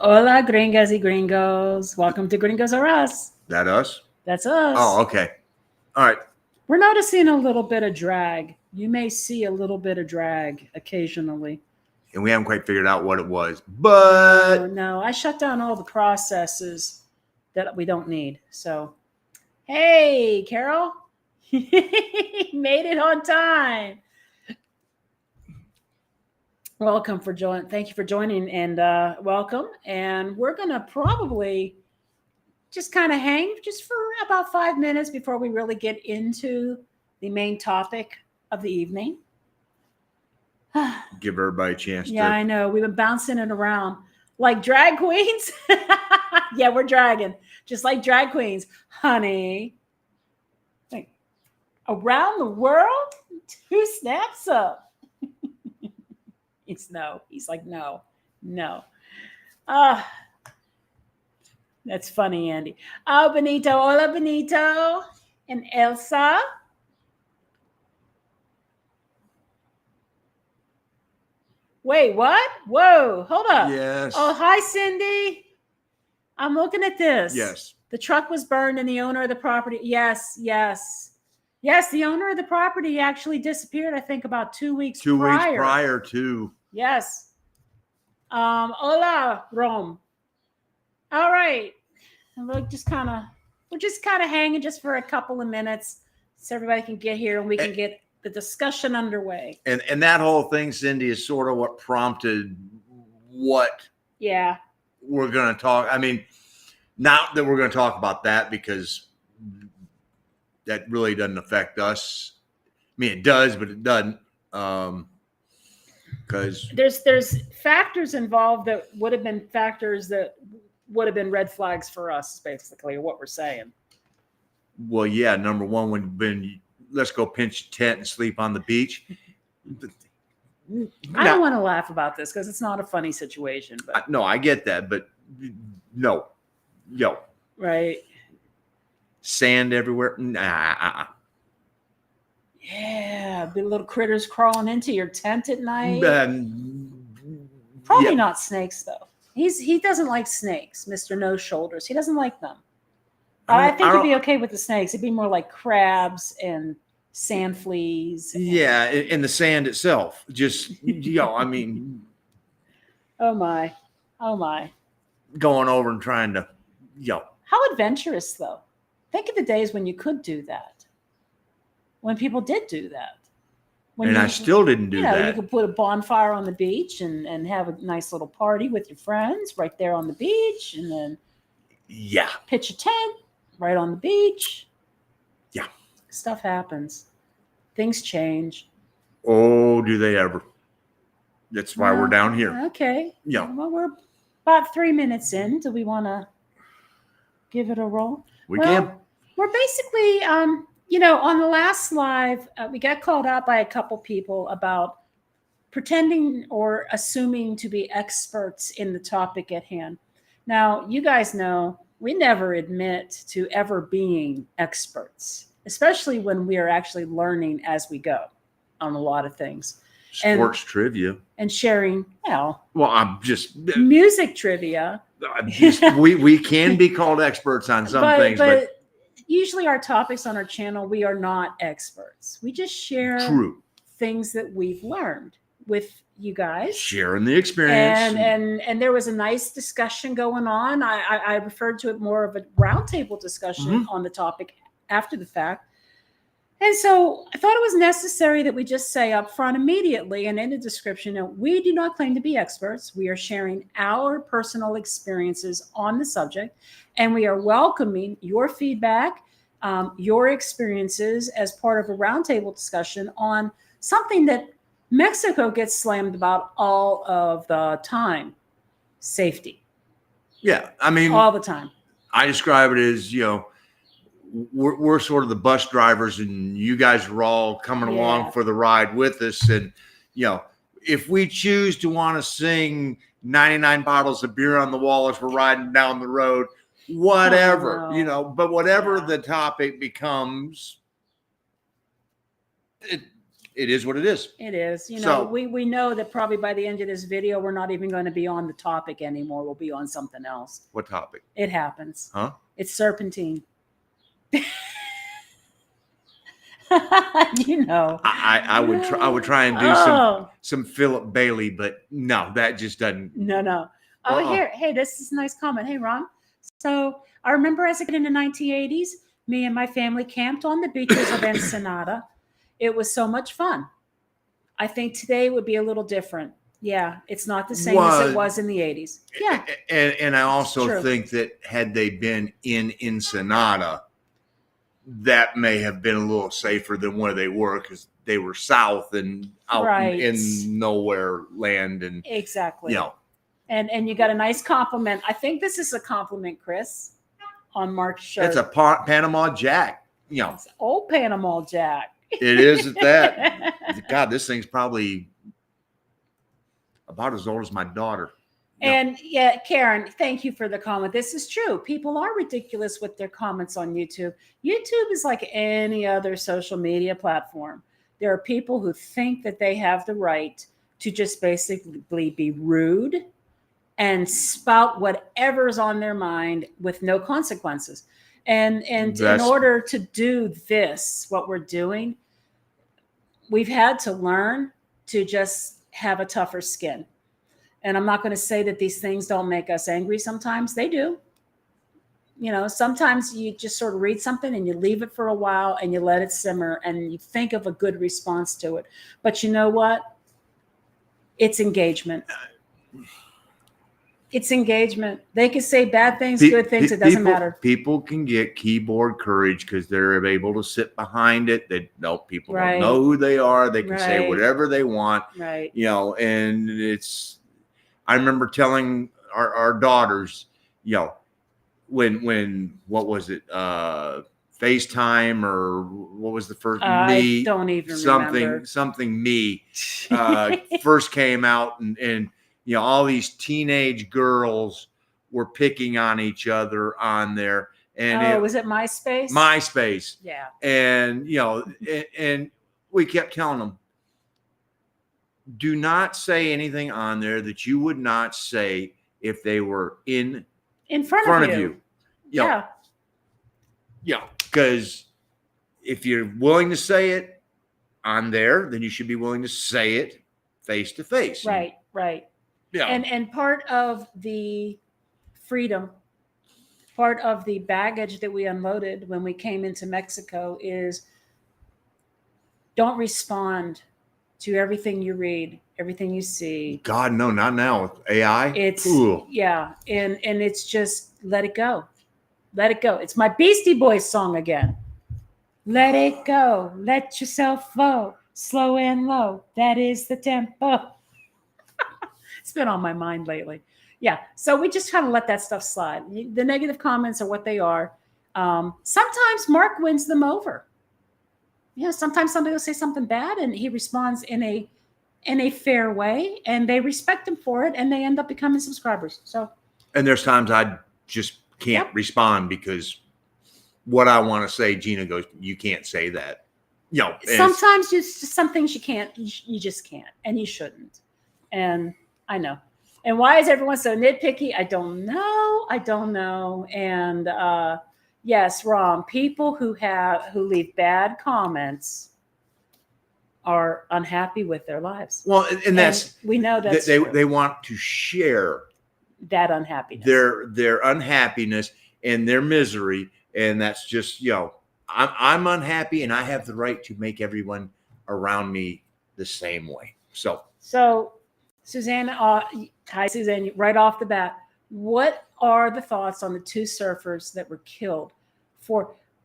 Hola, gringas y gringos. Welcome to Gringos or Us. That us? That's us. Oh, okay. All right. We're noticing a little bit of drag. You may see a little bit of drag occasionally. And we haven't quite figured out what it was, but No, I shut down all the processes that we don't need. So, hey, Carol, made it on time. Welcome for joining. Thank you for joining, and welcome. And we're gonna probably just kind of hang just for about 5 minutes before we really get into the main topic of the evening. give everybody a chance Yeah, to. I know. We've been bouncing it around like drag queens. Yeah, we're dragging just like drag queens, honey. Like, around the world, 2 snaps up. It's no. He's like, no. That's funny, Andy. Oh, Benito. Hola, Benito. And Elsa. Wait, what? Whoa, hold up. Yes. Oh, hi, Cindy. I'm looking at this. Yes. The truck was burned and the owner of the property. Yes. The owner of the property actually disappeared, I think, about 2 weeks prior. 2 weeks prior to. Yes. Hola, Rome. All right. And we're just kind of hanging just for a couple of minutes so everybody can get here and we can get the discussion underway. And that whole thing, Cindy, is sort of what prompted what we're going to talk. I mean, not that we're going to talk about that because that really doesn't affect us. I mean, it does, but it doesn't. Because there's factors involved that would have been factors that would have been red flags for us, basically, what we're saying. Well, yeah, number one, when let's go pinch a tent and sleep on the beach. I don't want to laugh about this because it's not a funny situation. But no, I get that, but no. Right. Sand everywhere. Nah. Yeah, the little critters crawling into your tent at night. Probably not snakes though. He doesn't like snakes, Mr. No Shoulders. He doesn't like them. I think he'd be okay with the snakes. It'd be more like crabs and sand fleas. Yeah, and the sand itself. Just I mean. Oh my. Going over and trying to, How adventurous though. Think of the days when you could do that. When people did do that. I still didn't do that. You could put a bonfire on the beach and have a nice little party with your friends right there on the beach, and then pitch a tent right on the beach. Yeah. Stuff happens. Things change. Oh, do they ever? That's why we're down here. Okay. Yeah. Well, we're about 3 minutes in. Do we want to give it a roll? We can. We're basically, on the last live, we got called out by a couple people about pretending or assuming to be experts in the topic at hand. Now, you guys know we never admit to ever being experts, especially when we are actually learning as we go on a lot of things. Sports trivia. And sharing, Well, I'm just. Music trivia. We can be called experts on some things, but usually our topics on our channel, we are not experts. We just share things that we've learned with you guys. Sharing the experience. And there was a nice discussion going on. I referred to it more of a roundtable discussion on the topic after the fact. And so I thought it was necessary that we just say up front immediately and in the description that we do not claim to be experts. We are sharing our personal experiences on the subject, and we are welcoming your feedback, your experiences as part of a roundtable discussion on something that Mexico gets slammed about all of the time: safety. Yeah, I mean, all the time. I describe it as, we're sort of the bus drivers, and you guys are all coming along for the ride with us. And, if we choose to want to sing 99 bottles of beer on the wall as we're riding down the road, whatever, but whatever the topic becomes, it is what it is. It is. You know, So- we know that probably by the end of this video, we're not even going to be on the topic anymore. We'll be on something else. What topic? It happens. Huh? It's serpentine. You know. I would try and do some Philip Bailey, but no, that just doesn't. No. Oh, hey, this is a nice comment. Hey, Ron. So I remember as a kid in the 1980s, me and my family camped on the beaches of Ensenada. It was so much fun. I think today would be a little different. Yeah, it's not the same as it was in the 80s. Yeah. And I also think that had they been in Ensenada, that may have been a little safer than where they were, because they were south and out in nowhere land. And exactly. You know. And you got a nice compliment. I think this is a compliment, Chris, on Mark's shirt. It's a Panama Jack. You know. It's old Panama Jack. It is at that. God, this thing's probably about as old as my daughter. And yeah, Karen, thank you for the comment. This is true. People are ridiculous with their comments on YouTube. YouTube is like any other social media platform. There are people who think that they have the right to just basically be rude and spout whatever's on their mind with no consequences. And in order to do this, what we're doing, we've had to learn to just have a tougher skin. And I'm not going to say that these things don't make us angry. Sometimes they do. You know, sometimes you just sort of read something and you leave it for a while and you let it simmer and you think of a good response to it. But you know what? It's engagement. It's engagement. They can say bad things, good things. It doesn't matter. People can get keyboard courage because they're able to sit behind it. People don't know who they are. They can say whatever they want. Right. You know, and I remember telling our daughters, you know, when what was it? FaceTime, or what was the first? I don't even remember. Something Me first came out, and you know, all these teenage girls were picking on each other on there. And was it MySpace? MySpace. Yeah. And you know, and we kept telling them, do not say anything on there that you would not say if they were in front of you. Yeah. Yeah. Because if you're willing to say it on there, then you should be willing to say it face to face. Right. Yeah. And part of the freedom, part of the baggage that we unloaded when we came into Mexico is don't respond to everything you read, everything you see. God, no, not now with AI. And it's just let it go. Let it go. It's my Beastie Boys song again. Let it go. Let yourself flow. Slow and low. That is the tempo. It's been on my mind lately. Yeah. So we just kind of let that stuff slide. The negative comments are what they are. Sometimes Mark wins them over. You know, sometimes somebody will say something bad and he responds in a fair way, and they respect him for it, and they end up becoming subscribers. So, and there's times I just can't respond because what I want to say, Gina goes, you can't say that. You know, sometimes some things you can't, you just can't, and you shouldn't. And I know. And why is everyone so nitpicky? I don't know. And yes, Ron, people who leave bad comments are unhappy with their lives. Well, and that's, we know that they want to share that unhappiness, their unhappiness and their misery. And that's just, you know, I'm unhappy and I have the right to make everyone around me the same way. So Suzanne, hi, Suzanne, right off the bat, what are the thoughts on the two surfers that were killed?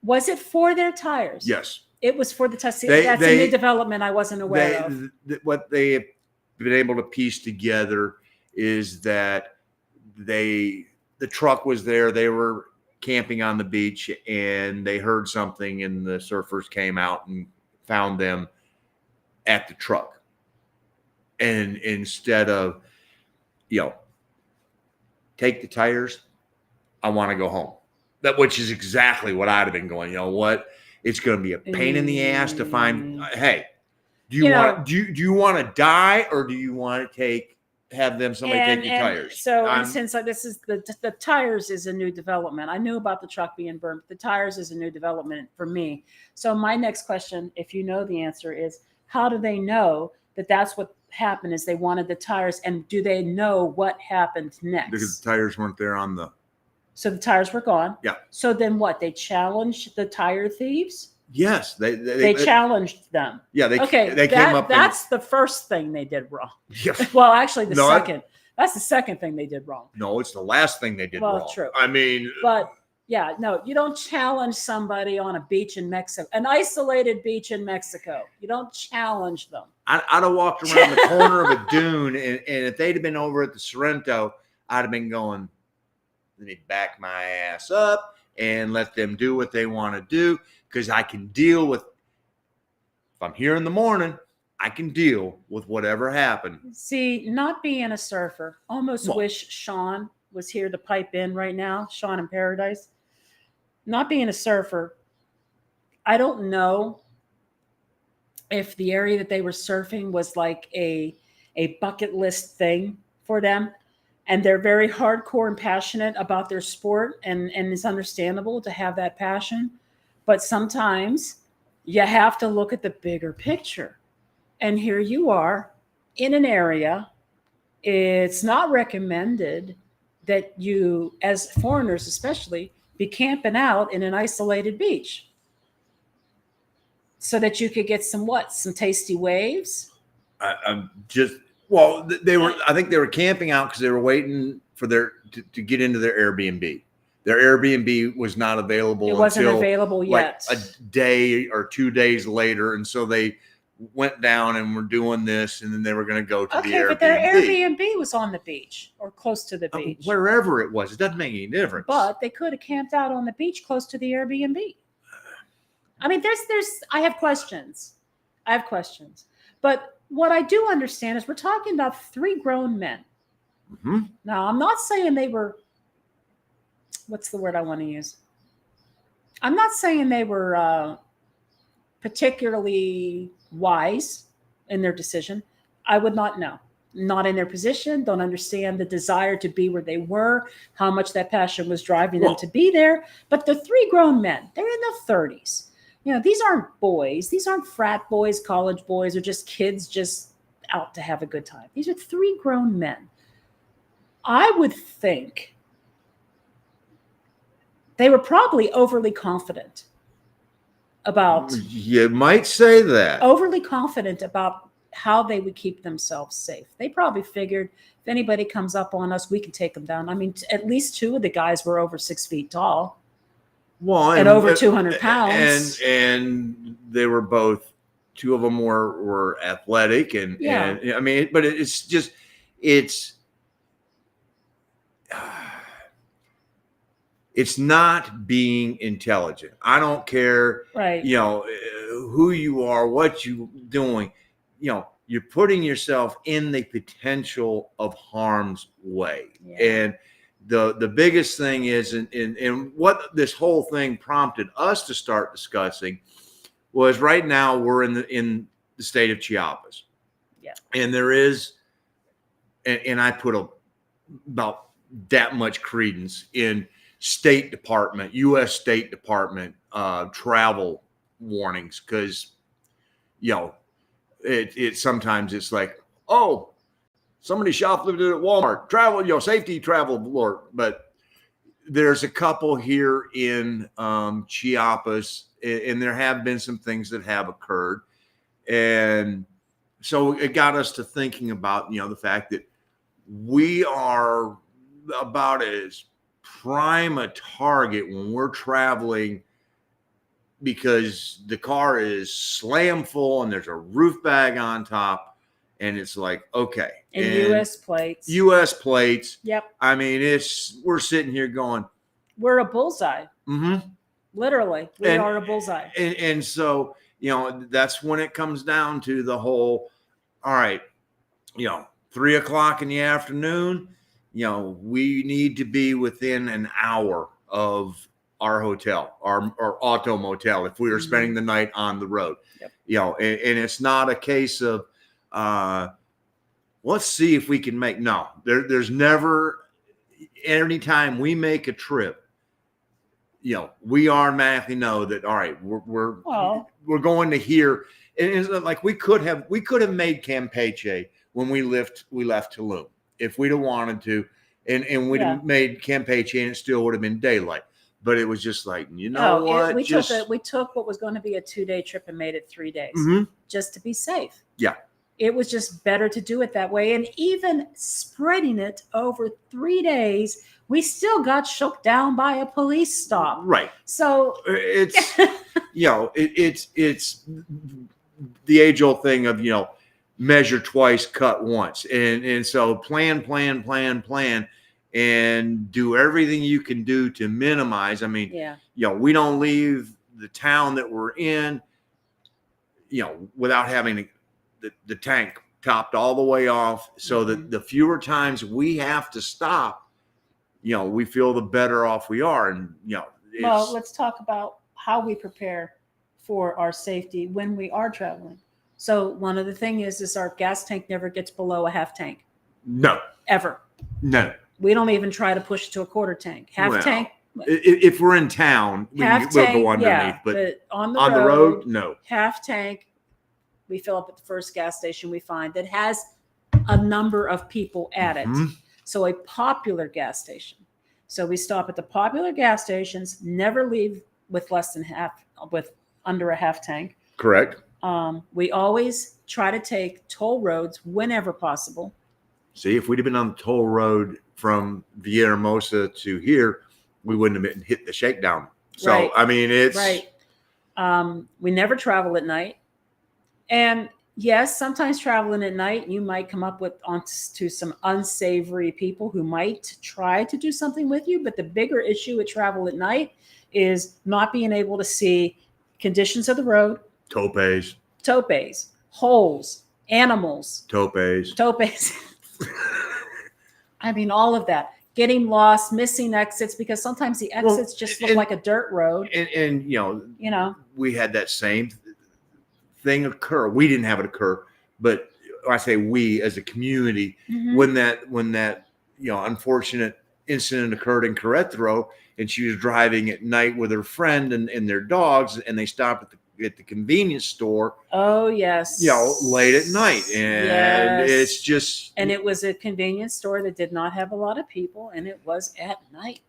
Was it for their tires? Yes. It was for the tires. That's a new development I wasn't aware of. What they have been able to piece together is that the truck was there. They were camping on the beach and they heard something, and the surfers came out and found them at the truck. And instead of, you know, take the tires, I want to go home. Which is exactly what I'd have been going. You know what? It's going to be a pain in the ass to find. Hey, Do you want to die, or do you want to have somebody take your tires? So, and since this is the tires is a new development. I knew about the truck being burned, but the tires is a new development for me. So my next question, if you know the answer, is how do they know that that's what happened? Is they wanted the tires, and do they know what happened next? Because the tires weren't there on the. So the tires were gone. Yeah. So then what? They challenged the tire thieves. Yes, they challenged them. Yeah, they came up. That's the first thing they did wrong. Yeah. Well, actually, second. That's the second thing they did wrong. No, it's the last thing they did wrong. True. I mean, but yeah, no, you don't challenge somebody on a beach in Mexico, an isolated beach in Mexico. You don't challenge them. I'd have walked around the corner of a dune, and if they'd have been over at the Sorrento, I'd have been going, let me back my ass up and let them do what they want to do. Because I can deal with, if I'm here in the morning, I can deal with whatever happened. See, not being a surfer, almost wish Sean was here to pipe in right now, Sean in Paradise. Not being a surfer, I don't know if the area that they were surfing was like a bucket list thing for them. And they're very hardcore and passionate about their sport, and it's understandable to have that passion. But sometimes you have to look at the bigger picture. And here you are in an area. It's not recommended that you, as foreigners especially, be camping out in an isolated beach so that you could get some tasty waves. I think they were camping out because they were waiting for to get into their Airbnb. Their Airbnb was not available. It wasn't available yet. Like a day or 2 days later. And so they went down and were doing this, and then they were going to go to the Airbnb. But their Airbnb was on the beach or close to the beach. Wherever it was. It doesn't make any difference. But they could have camped out on the beach close to the Airbnb. I mean, I have questions. But what I do understand is we're talking about 3 grown men. Mm-hmm. Now, I'm not saying they were, what's the word I want to use? I'm not saying they were particularly wise in their decision. I would not know. Not in their position, don't understand the desire to be where they were, how much that passion was driving them to be there. But the 3 grown men, they're in their 30s. You know, these aren't boys. These aren't frat boys, college boys, or just kids just out to have a good time. These are 3 grown men. I would think they were probably overly confident about. You might say that. Overly confident about how they would keep themselves safe. They probably figured if anybody comes up on us, we can take them down. I mean, at least 2 of the guys were over 6 feet tall. Well, and over 200 pounds. And they were both, 2 of them were athletic. And I mean, but it's just, it's not being intelligent. I don't care, right? You know, who you are, what you're doing. You know, you're putting yourself in the potential of harm's way. Yeah. And the biggest thing is, and what this whole thing prompted us to start discussing was, right now we're in the state of Chiapas. Yeah. And there is, and I put about that much credence in State Department, U.S. State Department travel warnings, because, you know, it sometimes it's like, oh, somebody shoplifted at Walmart, travel, you know, safety travel alert. But there's a couple here in Chiapas, and there have been some things that have occurred. And so it got us to thinking about, you know, the fact that we are about as prime a target when we're traveling, because the car is slam full and there's a roof bag on top, and it's like, okay. And U.S. plates. U.S. plates. Yep. I mean, we're sitting here going, we're a bullseye. Mm-hmm. Literally, we are a bullseye. And so, you know, that's when it comes down to the whole, all right, you know, 3 o'clock in the afternoon, you know, we need to be within an hour of our hotel, our auto motel, if we were spending the night on the road. Yep. You know, and it's not a case of let's see if we can make. No, there's never. Anytime we make a trip, you know, we automatically know that all right, we're going to here. And it's like we could have made Campeche when we left Tulum if we'd have wanted to, and we'd have made Campeche and it still would have been daylight. But it was just like, you know what? We took what was going to be a 2-day trip and made it 3 days just to be safe. Yeah. It was just better to do it that way. And even spreading it over 3 days, we still got shook down by a police stop. Right. So it's, you know, it's the age old thing of, you know, measure twice, cut once. And so plan, and do everything you can do to minimize. I mean, you know, we don't leave the town that we're in, you know, without having the tank topped all the way off, so that the fewer times we have to stop, you know, we feel the better off we are. And, you know, well, let's talk about how we prepare for our safety when we are traveling. So one of the things is our gas tank never gets below a half tank. No. Ever. No. We don't even try to push it to a quarter tank. Half tank. If we're in town, we'll go underneath. But on the road, no. Half tank. We fill up at the first gas station we find that has a number of people at it. So a popular gas station. So we stop at the popular gas stations, never leave with under a half tank. Correct. We always try to take toll roads whenever possible. See, if we'd have been on the toll road from Villahermosa to here, we wouldn't have hit the shakedown. So, right. I mean, it's right. We never travel at night. And yes, sometimes traveling at night, you might come up onto some unsavory people who might try to do something with you. But the bigger issue with travel at night is not being able to see conditions of the road. Topes, holes, animals. Topes. I mean, all of that. Getting lost, missing exits, because sometimes the exits just look like a dirt road. And you know, we had that same thing occur. We didn't have it occur, but I say we as a community, when that you know, unfortunate incident occurred in Querétaro, and she was driving at night with her friend and their dogs, and they stopped at the convenience store. Oh yes. You know, late at night. And it's just, and it was a convenience store that did not have a lot of people, and it was at night.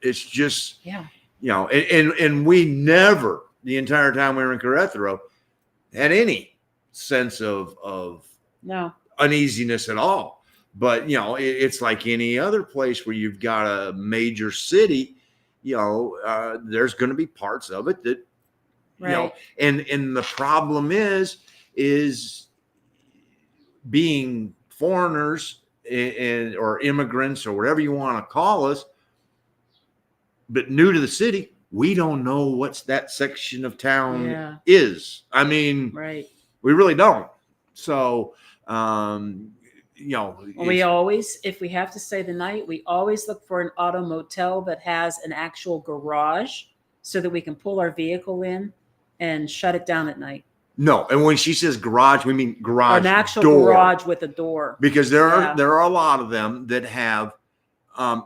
It's just, you know, and we never, the entire time we were in Querétaro, had any sense of uneasiness at all. But, you know, it's like any other place where you've got a major city, you know, there's going to be parts of it that, you know, and the problem is being foreigners or immigrants or whatever you want to call us, but new to the city, we don't know what's that section of town is. I mean, we really don't. So, you know, we always, if we have to stay the night, we always look for an auto motel that has an actual garage so that we can pull our vehicle in and shut it down at night. No, and when she says garage, we mean garage, an actual door. Garage with a door. Because there are a lot of them that have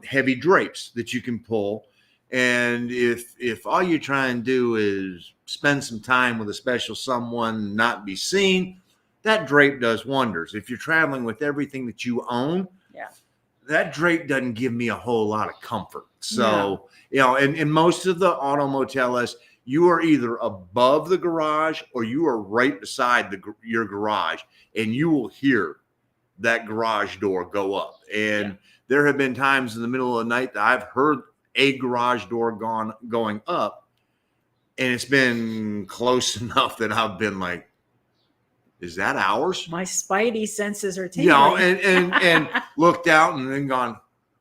heavy drapes that you can pull. And if all you try and do is spend some time with a special someone, not be seen, that drape does wonders. If you're traveling with everything that you own, that drape doesn't give me a whole lot of comfort. So, you know, and most of the auto motels, you are either above the garage or you are right beside your garage, and you will hear that garage door go up. And there have been times in the middle of the night that I've heard a garage door going up, and it's been close enough that I've been like, is that ours? My spidey senses are tingling. You know, and looked out and then gone,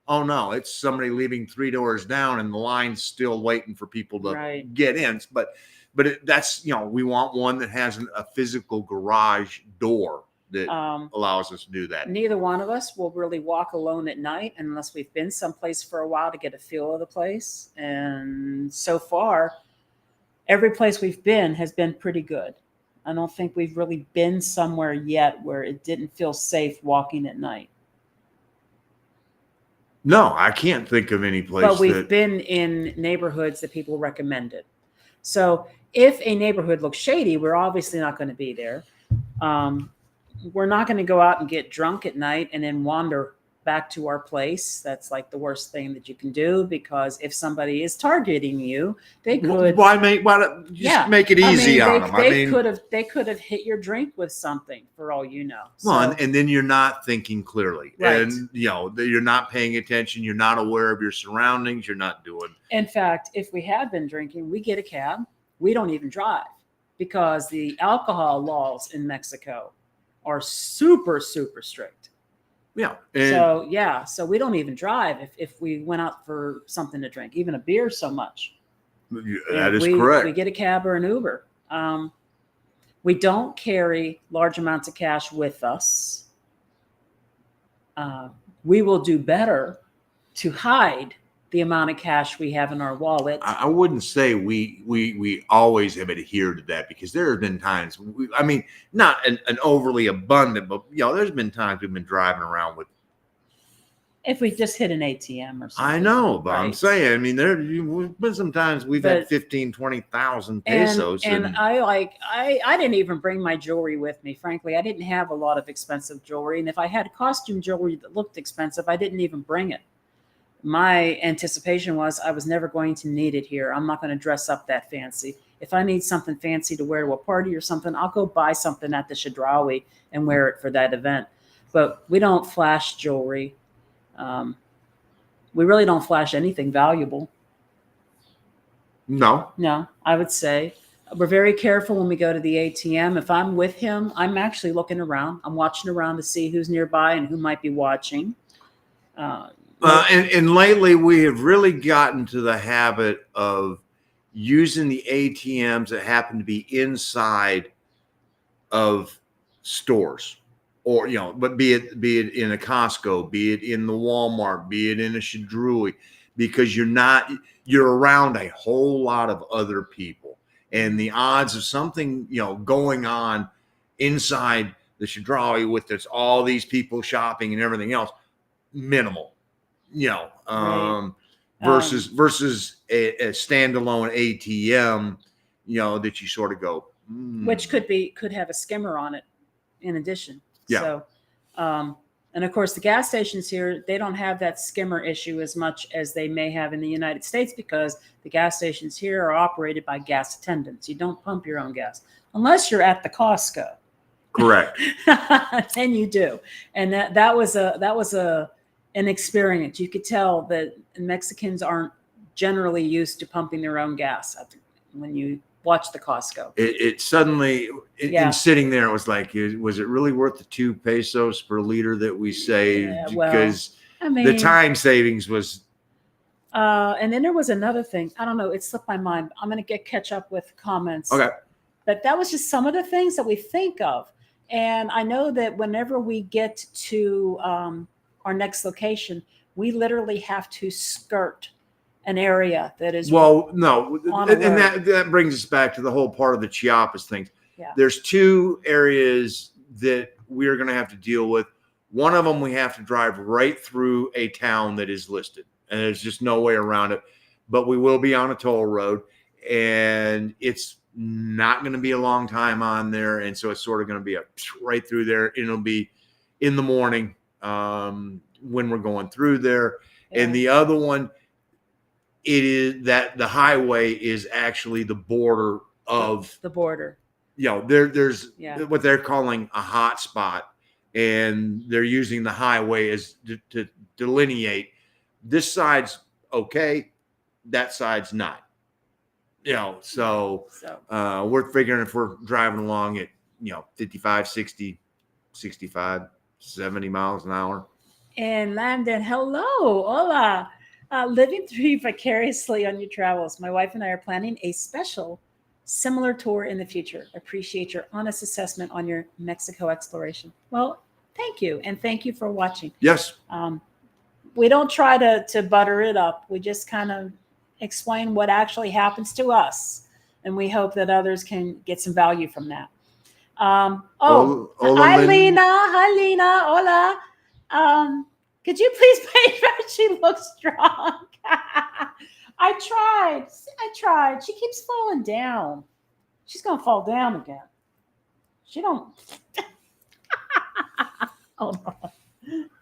oh no, it's somebody leaving 3 doors down and the line's still waiting for people to get in. But that's, you know, we want one that has a physical garage door that allows us to do that. Neither one of us will really walk alone at night unless we've been someplace for a while to get a feel of the place. And so far, every place we've been has been pretty good. I don't think we've really been somewhere yet where it didn't feel safe walking at night. No, I can't think of any place. But we've been in neighborhoods that people recommended. So if a neighborhood looks shady, we're obviously not going to be there. We're not going to go out and get drunk at night and then wander back to our place. That's like the worst thing that you can do, because if somebody is targeting you, they could. Why not just make it easy on them? They could have hit your drink with something for all you know. Well, and then you're not thinking clearly, right. And you're not paying attention. You're not aware of your surroundings. You're not doing. In fact, if we have been drinking, we get a cab. We don't even drive, because the alcohol laws in Mexico are super, super strict. Yeah. So we don't even drive if we went out for something to drink, even a beer so much. That is correct. We get a cab or an Uber. We don't carry large amounts of cash with us. We will do better to hide the amount of cash we have in our wallet. I wouldn't say we always have adhered to that, because there have been times, not an overly abundant, but there's been times we've been driving around with. If we just hit an ATM or something. I know, but right? I'm saying, there've been some times we've had 15,000, 20,000 pesos. And I didn't even bring my jewelry with me. Frankly, I didn't have a lot of expensive jewelry. And if I had costume jewelry that looked expensive, I didn't even bring it. My anticipation was I was never going to need it here. I'm not going to dress up that fancy. If I need something fancy to wear to a party or something, I'll go buy something at the Chedraui and wear it for that event. But we don't flash jewelry. We really don't flash anything valuable. No, I would say we're very careful when we go to the ATM. If I'm with him, I'm actually looking around. I'm watching around to see who's nearby and who might be watching. And lately we have really gotten to the habit of using the ATMs that happen to be inside of stores, or but be it in a Costco, be it in the Walmart, be it in a Shadrui, because you're around a whole lot of other people, and the odds of something going on inside the Shadrui with all these people shopping and everything else, minimal. Right. Versus a standalone ATM, that you sort of go, which could have a skimmer on it in addition. Yeah. So, and of course the gas stations here, they don't have that skimmer issue as much as they may have in the United States, because the gas stations here are operated by gas attendants. You don't pump your own gas unless you're at the Costco. Correct. Then you do. And that was an experience. You could tell that Mexicans aren't generally used to pumping their own gas when you watch the Costco. It suddenly, in sitting there, it was like, was it really worth the 2 pesos per liter that we saved? Yeah, well, because the time savings was. And then there was another thing. I don't know. It slipped my mind. I'm going to catch up with comments. Okay. But that was just some of the things that we think of. And I know that whenever we get to our next location, we literally have to skirt an area that is no, and that brings us back to the whole part of the Chiapas things. Yeah. There's 2 areas that we're going to have to deal with. One of them we have to drive right through a town that is listed, and there's just no way around it. But we will be on a toll road, and it's not going to be a long time on there, and so it's sort of going to be right through there. And it'll be in the morning when we're going through there. Yeah. And the other one, it is that the highway is actually the border of the border. There's what they're calling a hot spot, and they're using the highway as to delineate this side's okay, that side's not. So we're figuring if we're driving along at 55, 60, 65, 70 miles an hour. And Landon, hello, hola. Living through you vicariously on your travels. My wife and I are planning a special similar tour in the future. Appreciate your honest assessment on your Mexico exploration. Well, thank you. And thank you for watching. Yes. We don't try to butter it up. We just kind of explain what actually happens to us. And we hope that others can get some value from that. Hola, hi, Lynn. Lena. Hi, Lena. Hola. Could you please make sure she looks strong? I tried. She keeps falling down. She's going to fall down again. She don't. Oh, no.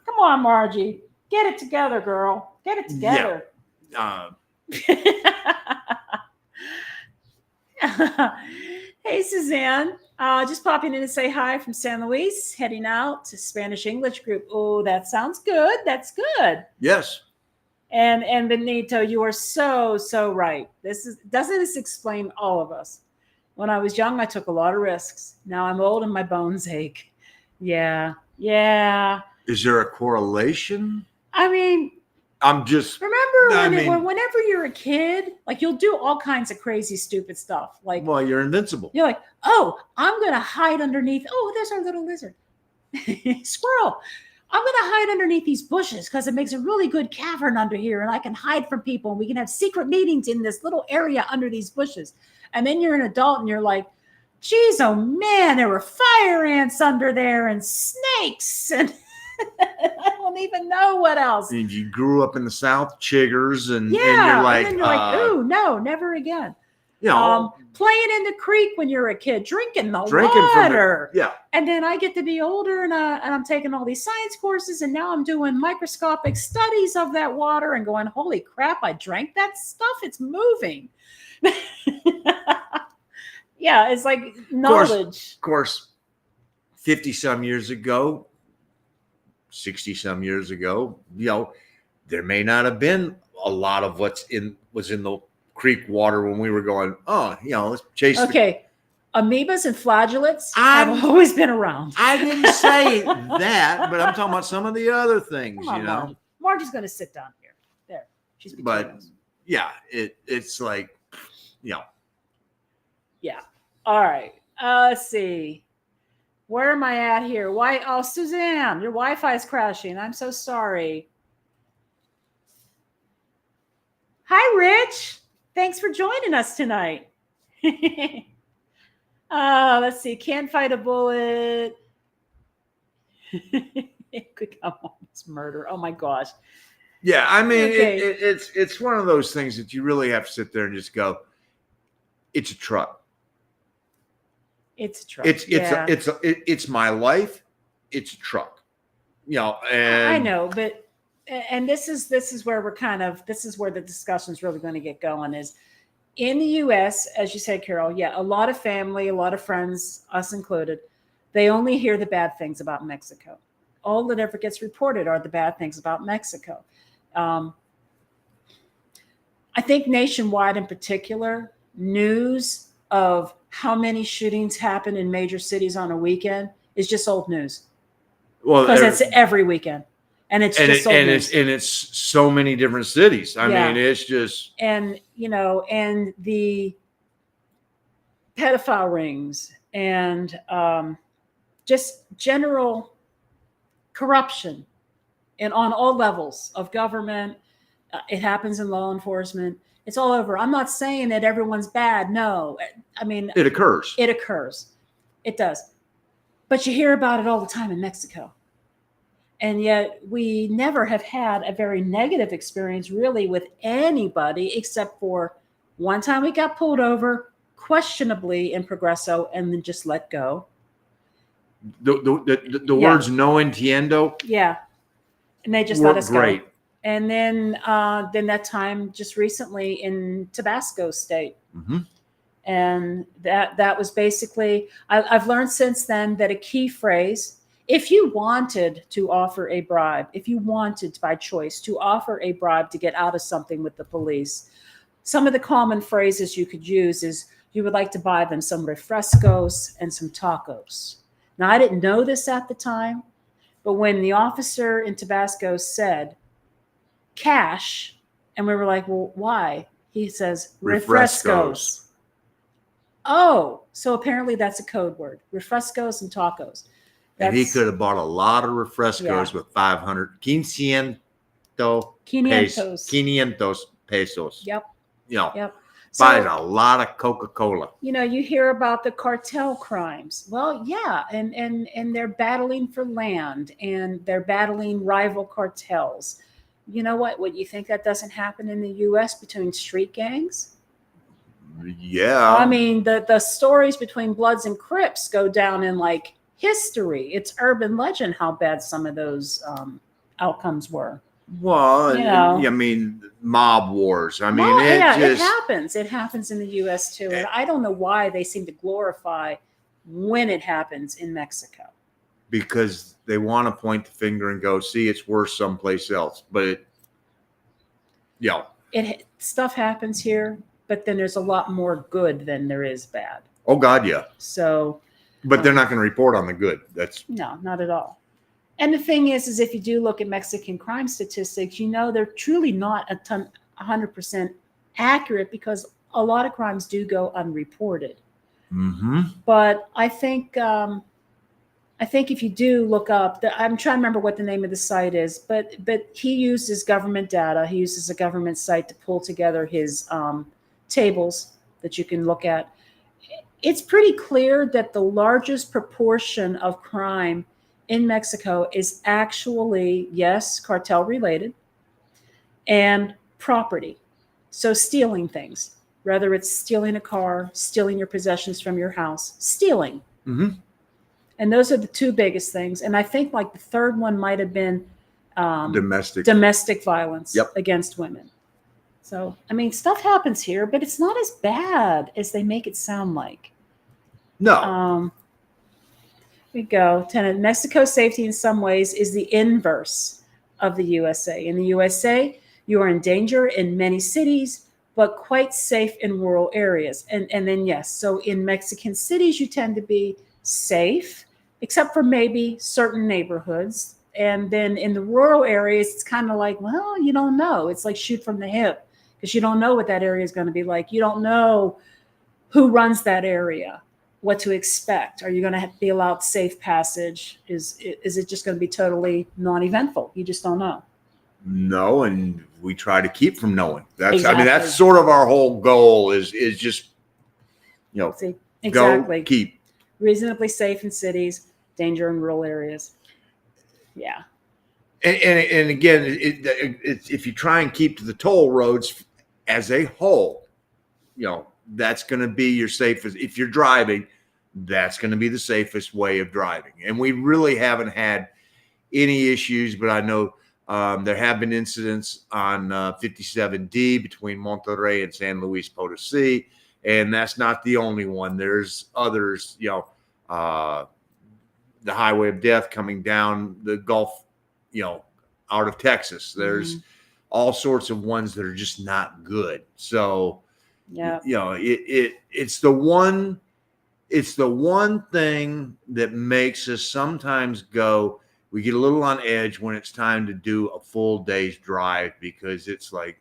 Come on, Margie. Get it together, girl. Get it together. Yeah. Hey, Suzanne. Just popping in to say hi from San Luis, heading out to Spanish English group. Oh, that sounds good. That's good. Yes. And Benito, you are so right. Doesn't this explain all of us? When I was young, I took a lot of risks. Now I'm old and my bones ache. Yeah. Is there a correlation? I mean, I'm just whenever you're a kid, like you'll do all kinds of crazy, stupid stuff. Like, well, you're invincible. You're like, oh, I'm gonna hide underneath. Oh, there's our little lizard, squirrel. I'm gonna hide underneath these bushes because it makes a really good cavern under here, and I can hide from people, and we can have secret meetings in this little area under these bushes. And then you're an adult, and you're like, geez, oh man, there were fire ants under there and snakes and. I don't even know what else. And you grew up in the South, chiggers, and yeah, and you're like, and then you're like, ooh, no, never again. You know, playing in the creek when you're a kid, drinking water. Yeah. And then I get to be older, and I'm taking all these science courses, and now I'm doing microscopic studies of that water, and going, holy crap, I drank that stuff. It's moving. Yeah, it's like knowledge. Of course, 50 some years ago. 60 some years ago, there may not have been a lot of was in the creek water when we were going, let's chase. Okay. Amoebas and flagellates have always been around. I didn't say that, but I'm talking about some of the other things, Margie's going to sit down here. There. She's us. Yeah, it's like, Yeah. All right. Let's see. Where am I at here? Why? Oh, Suzanne, your Wi-Fi is crashing. I'm so sorry. Hi, Rich. Thanks for joining us tonight. Let's see. Can't fight a bullet. It could come on. It's murder. Oh my gosh. Yeah, I mean, okay. It's one of those things that you really have to sit there and just go, it's a truck. It's a truck. It's my life. It's a truck. And I know, but this is where this is where the discussion is really going to get going. Is in the U.S., as you said, Carol. Yeah, a lot of family, a lot of friends, us included, they only hear the bad things about Mexico. All that ever gets reported are the bad things about Mexico. I think nationwide, in particular, news of how many shootings happen in major cities on a weekend is just old news. Well, because it's every weekend, and it's just old news. It's so many different cities. I mean, it's just and the pedophile rings and just general corruption, and on all levels of government. It happens in law enforcement. It's all over. I'm not saying that everyone's bad. No, I mean, it occurs. It occurs. It does. But you hear about it all the time in Mexico. And yet we never have had a very negative experience really with anybody, except for one time we got pulled over questionably in Progreso and then just let go. The words no entiendo. Yeah. And they just let us go. And then that time just recently in Tabasco State. Mm-hmm. And that was basically, I've learned since then that a key phrase, if you wanted to offer a bribe, if you wanted by choice to offer a bribe to get out of something with the police, some of the common phrases you could use is you would like to buy them some refrescos and some tacos. Now, I didn't know this at the time, but when the officer in Tabasco said cash, and we were like, well, why? He says, refrescos. Oh, so apparently that's a code word. Refrescos and tacos. And he That's could have bought a lot of refrescos Yeah. with 500 quinientos. 500 pesos. Yep. You know, Yep. buys So a lot of Coca-Cola. you hear about the cartel crimes. Well, yeah, and they're battling for land and they're battling rival cartels. You know what? What you think that doesn't happen in the U.S. between street gangs? Yeah. I mean, the stories between Bloods and Crips go down in like history. It's urban legend how bad some of those outcomes were. Well, You know. I mean, mob wars. I mean, Well, it yeah, it just happens. It happens in the U.S. too, and I don't know why they seem to glorify when it happens in Mexico. because they want to point the finger and go, see, it's worse someplace else. But yeah, Stuff happens here, but then there's a lot more good than there is bad. oh God, yeah. So, But they're not going to report on the good. That's no, not at all. And the thing is if you do look at Mexican crime statistics, they're truly not 100% accurate because a lot of crimes do go unreported. mm-hmm. But I think if you do look up, I'm trying to remember what the name of the site is, but he uses government data. He uses a government site to pull together his tables that you can look at. It's pretty clear that the largest proportion of crime in Mexico is actually, yes, cartel related and property. So stealing things, whether it's stealing a car, stealing your possessions from your house, stealing. Mm-hmm. And those are the two biggest things. And I think like the third one might have been domestic violence Yep. against women. So, I mean, stuff happens here, but it's not as bad as they make it sound like. No. We go. Tenant Mexico safety in some ways is the inverse of the USA. In the USA, you are in danger in many cities, but quite safe in rural areas. And then, yes, so in Mexican cities, you tend to be safe, except for maybe certain neighborhoods. And then in the rural areas, it's kind of like, well, you don't know. It's like shoot from the hip because you don't know what that area is going to be like. You don't know who runs that area, what to expect. Are you going to be allowed safe passage? Is it just going to be totally non-eventful? You just don't know. No, and we try to keep from knowing. That's Exactly. I mean, that's sort of our whole goal is just See, exactly. go keep. Reasonably safe in cities, danger in rural areas. Yeah. And again, it's if you try and keep to the toll roads as a whole, that's going to be your safest. If you're driving, that's going to be the safest way of driving. And we really haven't had any issues, but I know there have been incidents on 57D between Monterrey and San Luis Potosi, and that's not the only one. There's others, the Highway of Death coming down the Gulf, out of Texas. There's all sorts of ones that are just not good. So, yeah, it's the one thing that makes us sometimes go. We get a little on edge when it's time to do a full day's drive because it's like,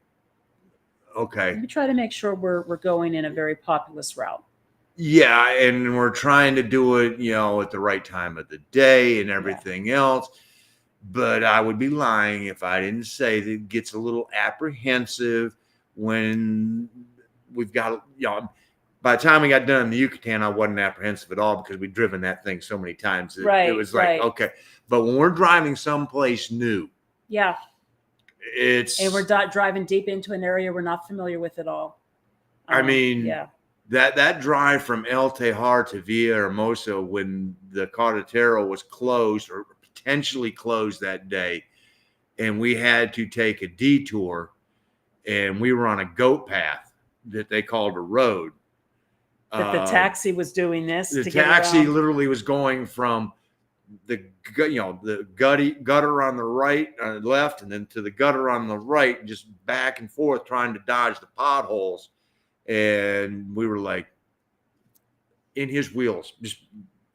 okay, we try to make sure we're going in a very populous route. Yeah, and we're trying to do it, at the right time of the day and everything else. But I would be lying if I didn't say that it gets a little apprehensive when we've got, by the time we got done in the Yucatan, I wasn't apprehensive at all because we'd driven that thing so many times. It was like, okay. But when we're driving someplace new, and we're driving deep into an area we're not familiar with at all. That drive from El Tejar to Villahermosa when the Carretero was closed or potentially closed that day, and we had to take a detour, and we were on a goat path that they called a road. That the taxi was doing this. The taxi literally was going from the gutter on the right, left, and then to the gutter on the right, just back and forth trying to dodge the potholes. And we were like in his wheels, just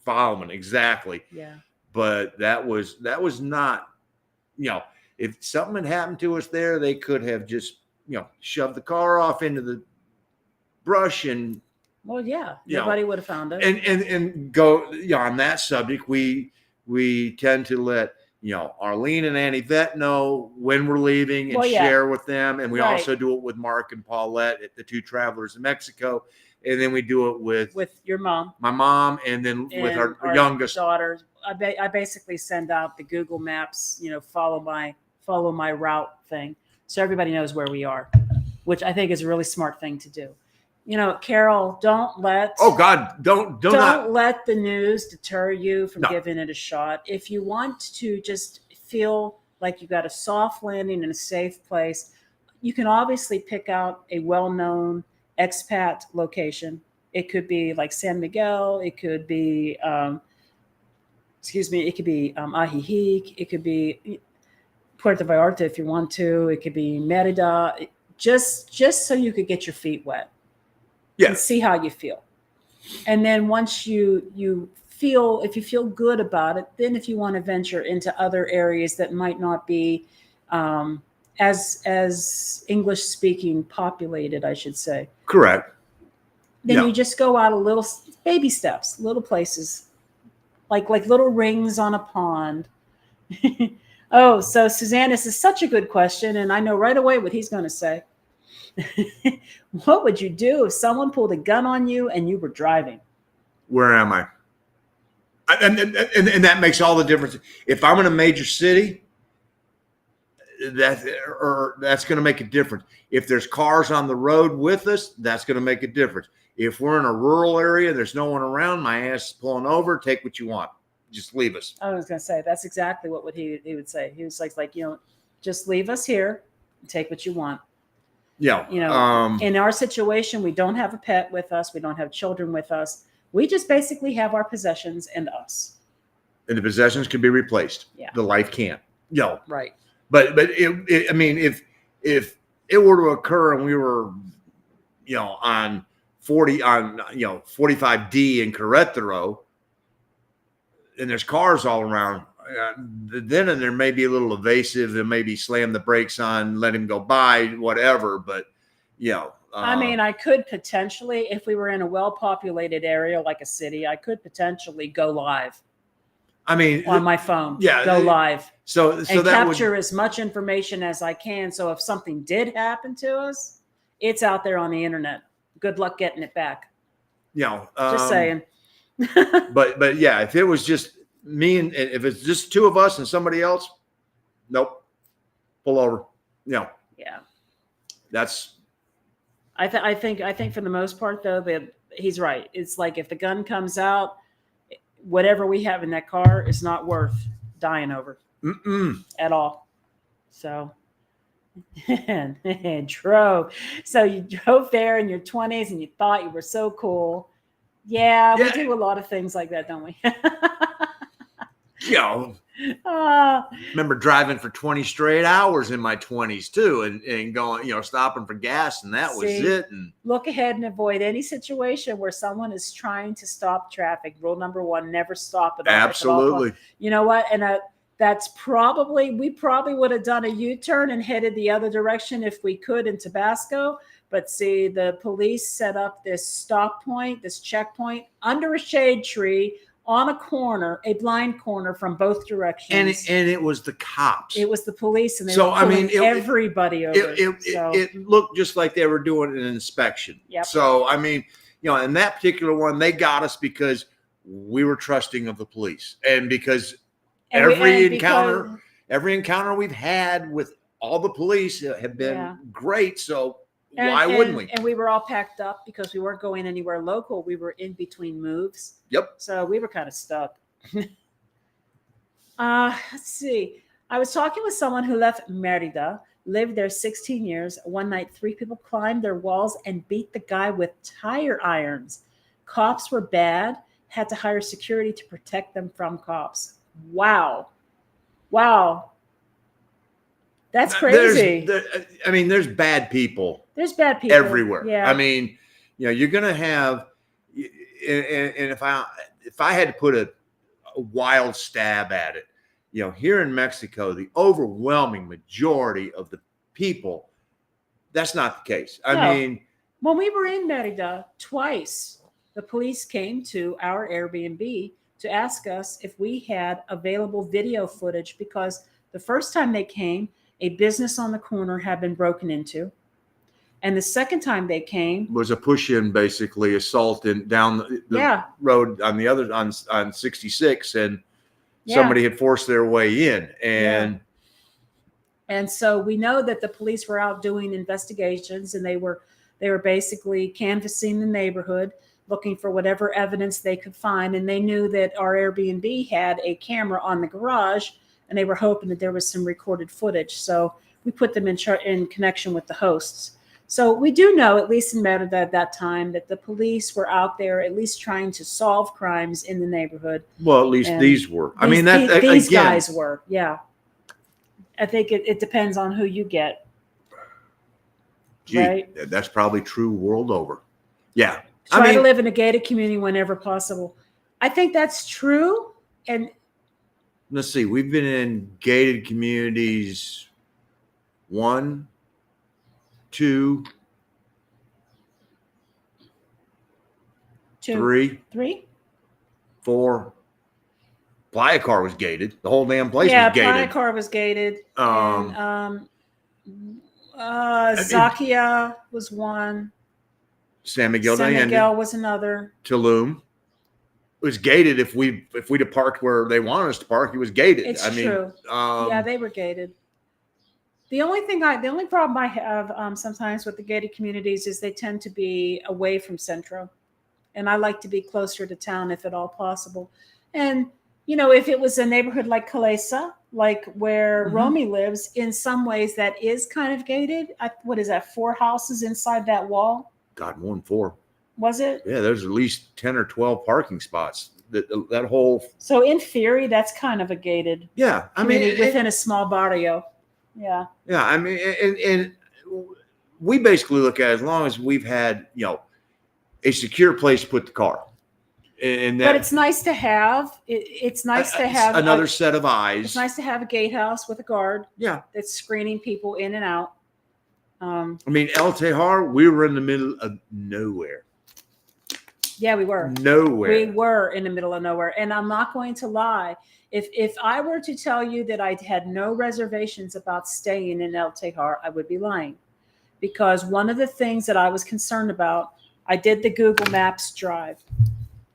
following exactly. Yeah. But that was not, if something had happened to us there, they could have just, shoved the car off into the brush and Well, yeah, You know, nobody would have found us. and go, on that subject, we tend to let, Arlene and Annie Vet know when we're leaving and Well, yeah. share with them. And we Right. also do it with Mark and Paulette at the Two Travelers in Mexico. And then we do it with your mom, my mom, and then with our youngest daughter. I basically send out the Google Maps, follow my route thing, so everybody knows where we are, which I think is a really smart thing to do. Carol, don't let don't let the news deter you from giving it a shot. If you want to just feel like you got a soft landing in a safe place, you can obviously pick out a well-known expat location. It could be like San Miguel. It could be, it could be Ajijic. It could be Puerto Vallarta if you want to. It could be Merida. Just so you could get your feet wet. Yeah. And see how you feel. And then once you feel, if you feel good about it, then if you want to venture into other areas that might not be as English speaking populated, I should say. Correct. Then you just go out a little, baby steps, little places, like little rings on a pond. Oh, so Suzanne, this is such a good question, and I know right away what he's going to say. What would you do if someone pulled a gun on you and you were driving? Where am I? And that makes all the difference. If I'm in a major city, that's going to make a difference. If there's cars on the road with us, that's going to make a difference. If we're in a rural area, there's no one around, my ass is pulling over, take what you want. Just leave us. I was going to say, that's exactly what he would say. He was like, just leave us here and take what you want. Yeah. In our situation, we don't have a pet with us. We don't have children with us. We just basically have our possessions and us. And the possessions can be replaced. Yeah. The life can't. Right. But I mean, if it were to occur and we were, on 45D in Querétaro, and there's cars all around, then there may be a little evasive and maybe slam the brakes on, let him go by, whatever. But, I mean, I could potentially, if we were in a well-populated area like a city, I could potentially go live. I mean, on my phone, yeah, go live. So and that capture as much information as I can. So if something did happen to us, it's out there on the internet. Good luck getting it back. Just saying. but yeah, if it was just me and if it's just two of us and somebody else, nope, pull over. Yeah. That's. I think for the most part though, that he's right. It's like if the gun comes out, whatever we have in that car is not worth dying over at all. So, and drove. So you drove there in your 20s and you thought you were so cool. Yeah, we do a lot of things like that, don't we? Remember driving for 20 straight hours in my 20s too, and going, stopping for gas, and that was it. And look ahead and avoid any situation where someone is trying to stop traffic. Rule number 1: never stop at all. Absolutely. You know what? And we probably would have done a U-turn and headed the other direction if we could in Tabasco. But see, the police set up this stop point, this checkpoint under a shade tree on a corner, a blind corner from both directions. And it was the cops. It was the police, and they were pulling everybody over. It looked just like they were doing an inspection. Yep. So, I mean, in that particular one, they got us because we were trusting of the police. And because every encounter we've had with all the police have been great. So why wouldn't we? And we were all packed up because we weren't going anywhere local. We were in between moves. Yep. So we were kind of stuck. Let's see. I was talking with someone who left Merida, lived there 16 years. One night, 3 people climbed their walls and beat the guy with tire irons. Cops were bad, had to hire security to protect them from cops. Wow. That's crazy. There's bad people. There's bad people everywhere. Yeah. I mean, you're going to have, and if I had to put a wild stab at it, here in Mexico, the overwhelming majority of the people, that's not the case. I mean, When we were in Merida twice, the police came to our Airbnb to ask us if we had available video footage because the first time they came, a business on the corner had been broken into. And the second time they came, Was a push-in, basically assault in down the yeah, road on the other on 66, and yeah, somebody had forced their way in, and and so we know that the police were out doing investigations, and they were basically canvassing the neighborhood, looking for whatever evidence they could find. And they knew that our Airbnb had a camera on the garage, and they were hoping that there was some recorded footage. So we put them in connection with the hosts. So we do know, at least in Merida at that time, that the police were out there at least trying to solve crimes in the neighborhood. well, at least And these were. I These- mean, that these again, guys were, yeah. I think it depends on who you get. gee, right? that's probably true world over. Yeah, Try to live in a gated community whenever possible. I think that's true. And let's see, we've been in gated communities 1, 2, two, 3, 4. Playa Car was gated. The whole damn place yeah, was gated. Playa Car was gated. And mean, Zakia was one. San Miguel San de Allende, Miguel was another. Tulum. It was gated. If we'd have parked where they wanted us to park, it was gated. It's I mean, true. Yeah, they were gated. The only problem I have sometimes with the gated communities is they tend to be away from Centro, and I like to be closer to town if at all possible. And if it was a neighborhood like Calesa, like where Romy lives, in some ways that is kind of gated. What is that? 4 houses inside that wall? God, more than 4. Was it? Yeah, there's at least 10 or 12 parking spots. That whole. So in theory, that's kind of a gated. Yeah, I mean, within a small barrio. Yeah. Yeah, I mean, and we basically look at it, as long as we've had a secure place to put the car, and that, but it's nice to have. It's nice to have another set of eyes. It's nice to have a gatehouse with a guard. Yeah, that's screening people in and out. I mean, El Tejar, we were in the middle of nowhere. Yeah, we were. Nowhere. We were in the middle of nowhere. And I'm not going to lie. If I were to tell you that I had no reservations about staying in El Tejar, I would be lying. Because one of the things that I was concerned about, I did the Google Maps drive.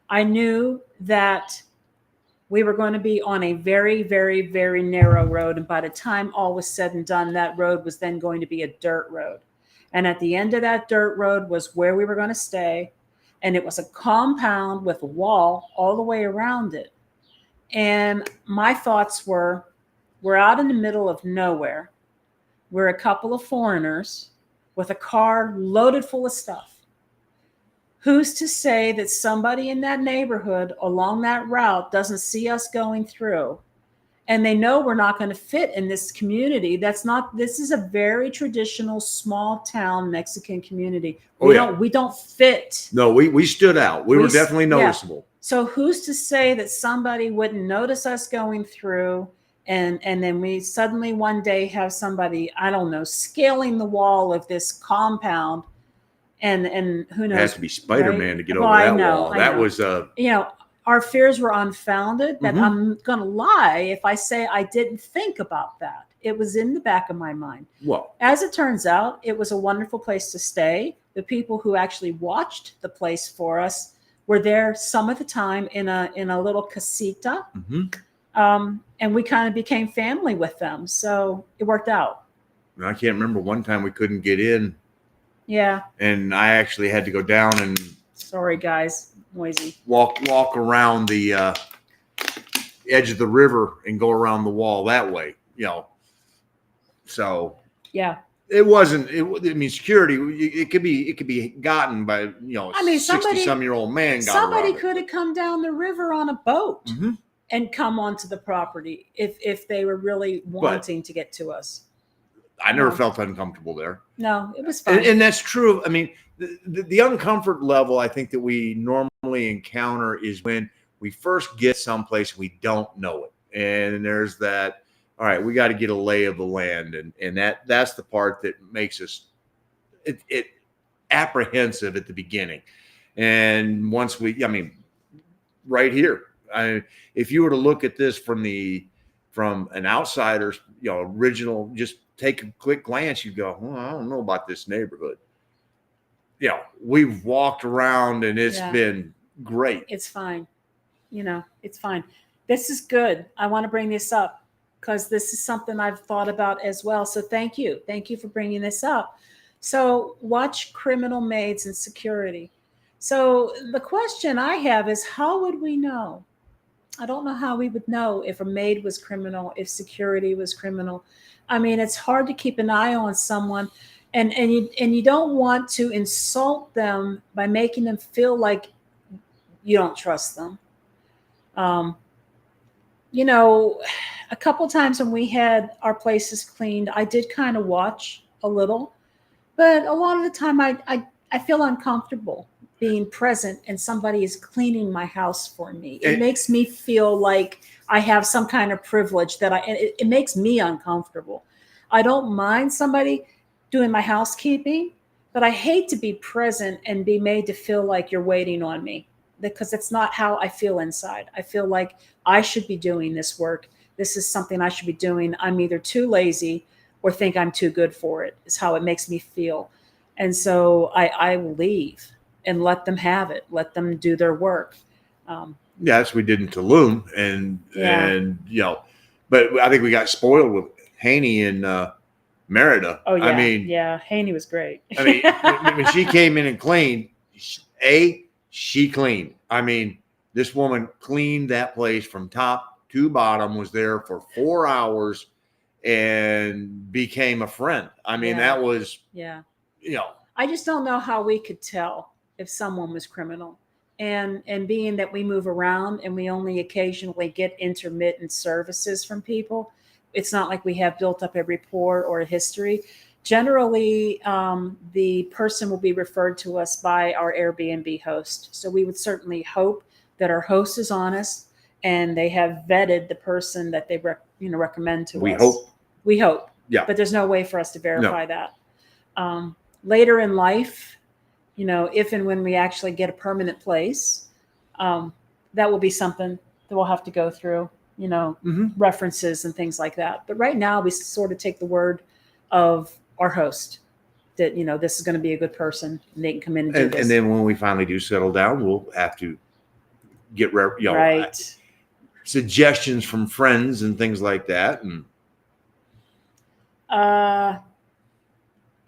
I knew that we were going to be on a very, very, very narrow road. And by the time all was said and done, that road was then going to be a dirt road. And at the end of that dirt road was where we were going to stay. And it was a compound with a wall all the way around it. And my thoughts were, we're out in the middle of nowhere. We're a couple of foreigners with a car loaded full of stuff. Who's to say that somebody in that neighborhood along that route doesn't see us going through, and they know we're not going to fit in this community? This is a very traditional small town Mexican community. We don't fit. No, we stood out. We were definitely noticeable. Yeah. So who's to say that somebody wouldn't notice us going through, and then we suddenly one day have somebody, I don't know, scaling the wall of this compound, and who knows? It has to be Spider-Man, right? To get over that wall. That was our fears were unfounded. But I'm going to lie if I say I didn't think about that. It was in the back of my mind. Well, as it turns out, it was a wonderful place to stay. The people who actually watched the place for us were there some of the time in a little casita. And we kind of became family with them. So it worked out. I can't remember one time we couldn't get in. Yeah. And I actually had to go down and. Sorry, guys. Noisy. Walk around the edge of the river and go around the wall that way, So. Yeah. It wasn't. I mean, security. It could be gotten by a 60-some-year-old man. Somebody could have come down the river on a boat and come onto the property if they were really wanting to get to us. I never felt uncomfortable there. No, it was fine. And that's true. I mean, the uncomfort level I think that we normally encounter is when we first get someplace we don't know it, and there's that. All right, we got to get a lay of the land, and that's the part that makes us. apprehensive at the beginning. And once right here, if you were to look at this from an outsider's, original, just take a quick glance, you go, well, I don't know about this neighborhood. We've walked around and it's been great. It's fine. It's fine. This is good. I want to bring this up because this is something I've thought about as well. So thank you. Thank you for bringing this up. So watch criminal maids and security. So the question I have is, how would we know? I don't know how we would know if a maid was criminal, if security was criminal. I mean, it's hard to keep an eye on someone, and you don't want to insult them by making them feel like you don't trust them. A couple times when we had our places cleaned, I did kind of watch a little, but a lot of the time I feel uncomfortable being present and somebody is cleaning my house for me. It makes me feel like I have some kind of privilege it makes me uncomfortable. I don't mind somebody doing my housekeeping, but I hate to be present and be made to feel like you're waiting on me, because it's not how I feel inside. I feel like I should be doing this work. This is something I should be doing. I'm either too lazy or think I'm too good for it, is how it makes me feel. And so I will leave and let them have it. Let them do their work. That's what we did in Tulum. And but I think we got spoiled with Haney in Merida. Oh, yeah. I mean, Haney was great. I mean, when she came in and cleaned, she cleaned. I mean, this woman cleaned that place from top to bottom, was there for 4 hours and became a friend. I mean, that was, I just don't know how we could tell if someone was criminal. And being that we move around and we only occasionally get intermittent services from people, it's not like we have built up a rapport or a history. Generally, the person will be referred to us by our Airbnb host. So we would certainly hope that our host is honest and they have vetted the person that they recommend to us. We hope. Yeah. But there's no way for us to verify that. Later in life, if and when we actually get a permanent place, that will be something that we'll have to go through, references and things like that. But right now, we sort of take the word of our host that, this is going to be a good person and they can come in and do this. And then when we finally do settle down, we'll have to get suggestions from friends and things like that. And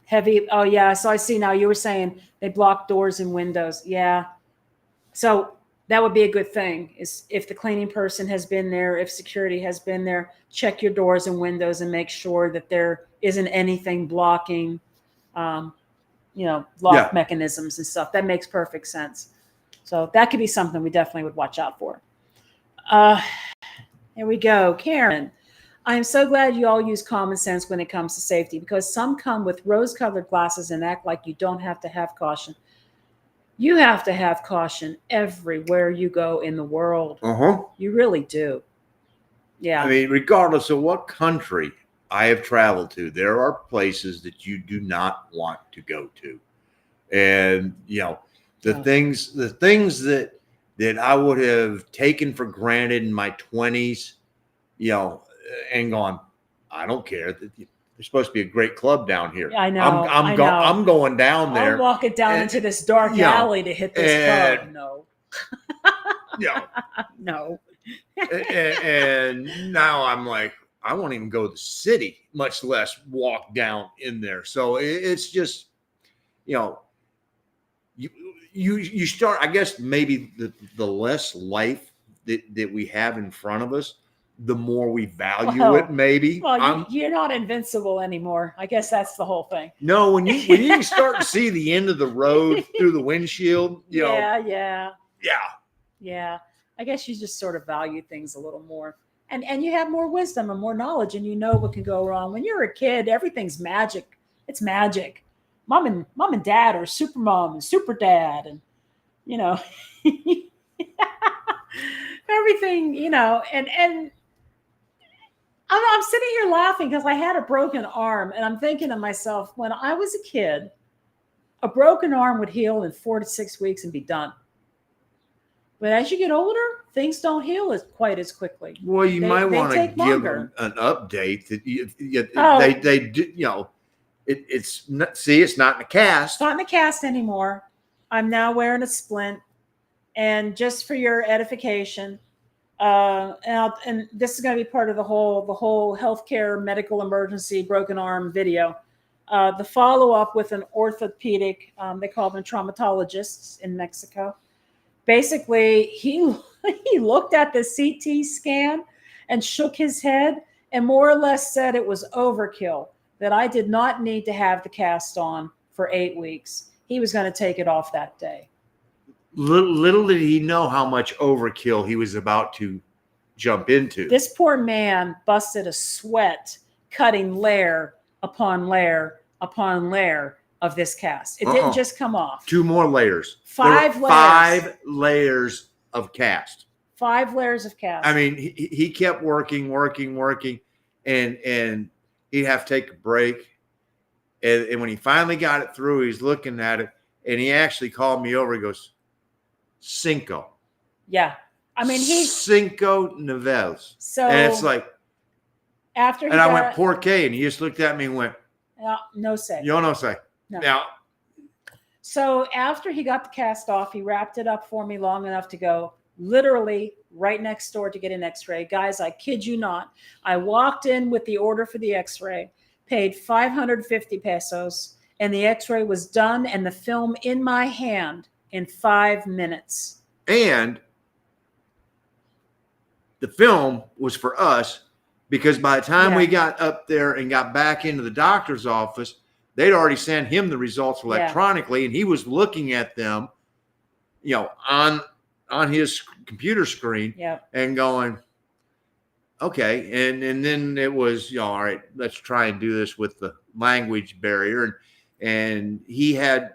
heavy. Oh yeah. So I see now you were saying they block doors and windows. Yeah. So that would be a good thing, is if the cleaning person has been there, if security has been there, check your doors and windows and make sure that there isn't anything blocking, lock mechanisms and stuff. That makes perfect sense. So that could be something we definitely would watch out for. Here we go. Karen, I am so glad you all use common sense when it comes to safety, because some come with rose-colored glasses and act like you don't have to have caution. You have to have caution everywhere you go in the world. You really do. Yeah. I mean, regardless of what country I have traveled to, there are places that you do not want to go to. And, the things that I would have taken for granted in my 20s, and gone, I don't care. There's supposed to be a great club down here. Yeah, I know. I'm going down there. I'm walking down into this dark alley to hit this club. No. No. And now I'm like, I won't even go to the city, much less walk down in there. So it's just, you start, I guess maybe the less life that we have in front of us, the more we value it, maybe. Well, you're not invincible anymore. I guess that's the whole thing. No, when you start to see the end of the road through the windshield, Yeah. I guess you just sort of value things a little more. And you have more wisdom and more knowledge, and you know what can go wrong. When you're a kid, everything's magic. It's magic. Mom and dad are super mom and super dad, and everything, and I'm sitting here laughing because I had a broken arm, and I'm thinking to myself, when I was a kid, A broken arm would heal in 4 to 6 weeks and be done. But as you get older, things don't heal quite as quickly. Well, you might want to give them an update that they do. It's not, it's not in a cast. It's not in a cast anymore. I'm now wearing a splint, and just for your edification, and this is going to be part of the whole healthcare medical emergency broken arm video. The follow up with an orthopedic, they call them traumatologists in Mexico. Basically, he looked at the CT scan and shook his head and more or less said it was overkill, that I did not need to have the cast on for 8 weeks. He was going to take it off that day. Little did he know how much overkill he was about to jump into. This poor man busted a sweat cutting layer upon layer upon layer of this cast. It didn't just come off. 2 more layers. 5 layers. 5 layers of cast. 5 layers of cast. I mean, he kept working, and he'd have to take a break. And when he finally got it through, he's looking at it, and he actually called me over. He goes, Cinco. Yeah. I mean, Cinco Nivelles. So, and it's like, after I went, "Por qué?" And he just looked at me and went, no say. Yo no say. No. Now, so after he got the cast off, he wrapped it up for me long enough to go literally right next door to get an x-ray. Guys, I kid you not. I walked in with the order for the x-ray, paid 550 pesos, and the x-ray was done and the film in my hand in 5 minutes. And the film was for us because by the time we got up there and got back into the doctor's office, they'd already sent him the results electronically, and he was looking at them, on his computer screen and going, okay. And then it was, all right, let's try and do this with the language barrier. And he had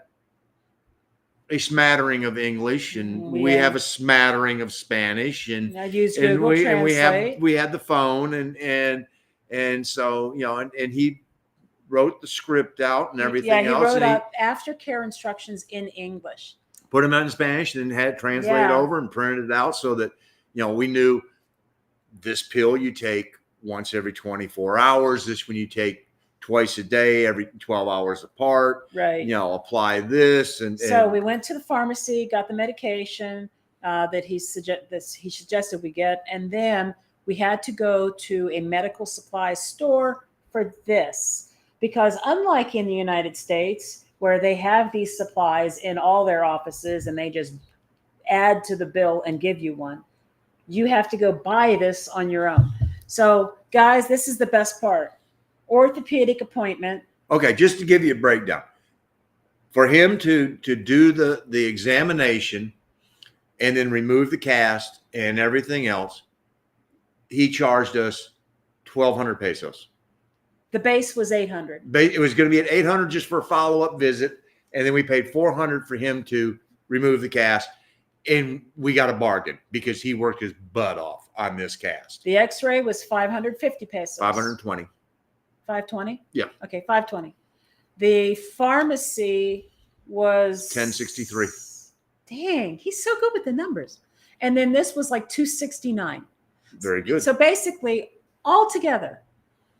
a smattering of English, and we have a smattering of Spanish, and I use Google Translate. we had the phone, and so and he wrote the script out and everything else. Yeah, he wrote out aftercare instructions in English. Put them out in Spanish, and then had it translated over and printed it out so that we knew this pill you take once every 24 hours. This one you take twice a day, every 12 hours apart. Right. Apply this. And so we went to the pharmacy, got the medication that he suggested we get. And then we had to go to a medical supply store for this. Because unlike in the United States, where they have these supplies in all their offices and they just add to the bill and give you one, you have to go buy this on your own. So guys, this is the best part. Orthopedic appointment. Okay, just to give you a breakdown. For him to do the examination and then remove the cast and everything else, he charged us 1,200 pesos. The base was 800. It was going to be at 800 just for a follow-up visit, and then we paid 400 for him to remove the cast, and we got a bargain because he worked his butt off on this cast. The x-ray was 550 pesos. 520. 520? Yeah. Okay, 520. The pharmacy was 1063. Dang, he's so good with the numbers. And then this was like 269. Very good. So basically, altogether,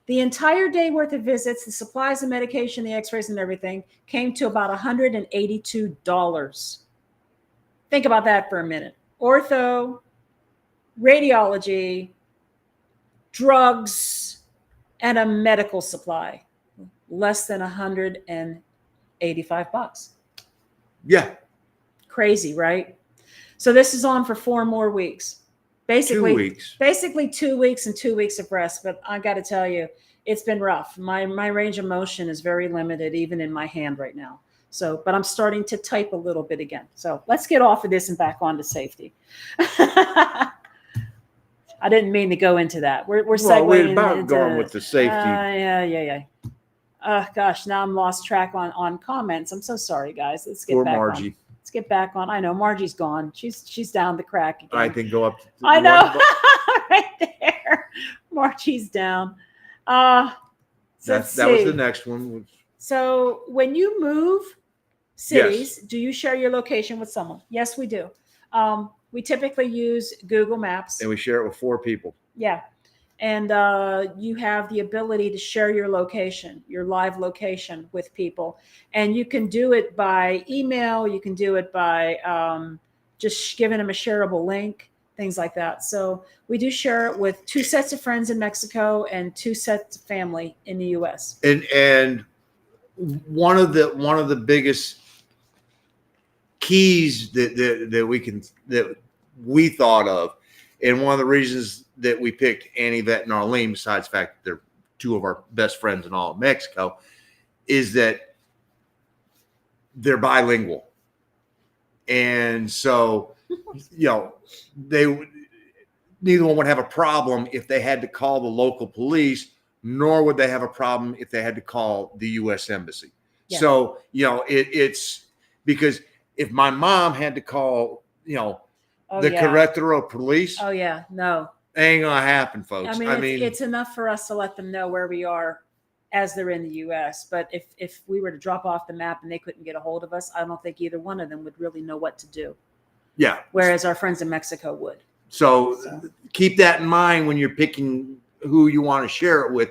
the entire day worth of visits, the supplies and medication, the x-rays and everything came to about $182. Think about that for a minute. Ortho, radiology, drugs, and a medical supply, less than $185. Yeah. Crazy, right? So this is on for 4 more weeks. Basically, 2 weeks. Basically 2 weeks and 2 weeks of rest. But I got to tell you, it's been rough. My range of motion is very limited, even in my hand right now. So, but I'm starting to type a little bit again. So let's get off of this and back on to safety. I didn't mean to go into that. We're segueing. We're about going with the safety. Yeah. Gosh, now I'm lost track on comments. I'm so sorry, guys. Let's get back Margie. on. Let's get back on. I know Margie's gone. She's down the crack again. I can go up. I know. Right there. Margie's down. That was the next one. So when you move, cities, do you share your location with someone? Yes, we do. We typically use Google Maps. And we share it with 4 people. Yeah. And you have the ability to share your location, your live location with people. And you can do it by email. You can do it by just giving them a shareable link, things like that. So we do share it with 2 sets of friends in Mexico and 2 sets of family in the U.S. And one of the biggest keys that we thought of, and one of the reasons that we picked Annie, Vet, and Arlene, besides the fact that they're 2 of our best friends in all of Mexico, is that they're bilingual. And so, neither one would have a problem if they had to call the local police, nor would they have a problem if they had to call the U.S. Embassy. Yeah. So, it's because if my mom had to call, the Querétaro police. Oh, yeah. No. Ain't going to happen, folks. I mean, it's enough for us to let them know where we are as they're in the U.S. But if we were to drop off the map and they couldn't get a hold of us, I don't think either one of them would really know what to do. Yeah. Whereas our friends in Mexico would. So keep that in mind when you're picking who you want to share it with.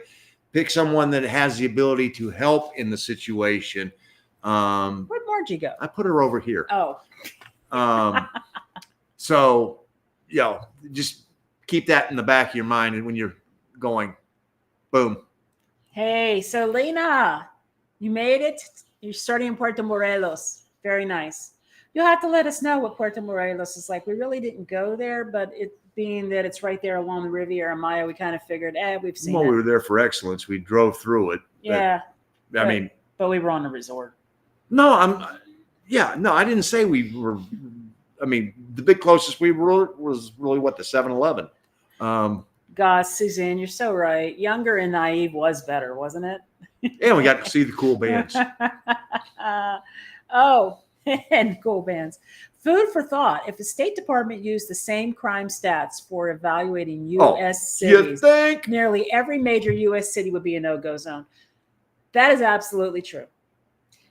Pick someone that has the ability to help in the situation. Where'd Margie go? I put her over here. Oh. So, just keep that in the back of your mind, and when you're going, boom. Hey, so Lena, you made it. You're starting in Puerto Morelos. Very nice. You'll have to let us know what Puerto Morelos is like. We really didn't go there, but it being that it's right there along the Riviera Maya, we kind of figured, we've seen it. Well, we were there for excellence. We drove through it. Yeah. But we were on a resort. No, I didn't say we were. The big closest we were was really the 7-Eleven. Gosh, Suzanne, you're so right. Younger and naive was better, wasn't it? And we got to see the cool bands. And cool bands. Food for thought. If the State Department used the same crime stats for evaluating U.S. cities, you think? Nearly every major U.S. city would be a no-go zone. That is absolutely true.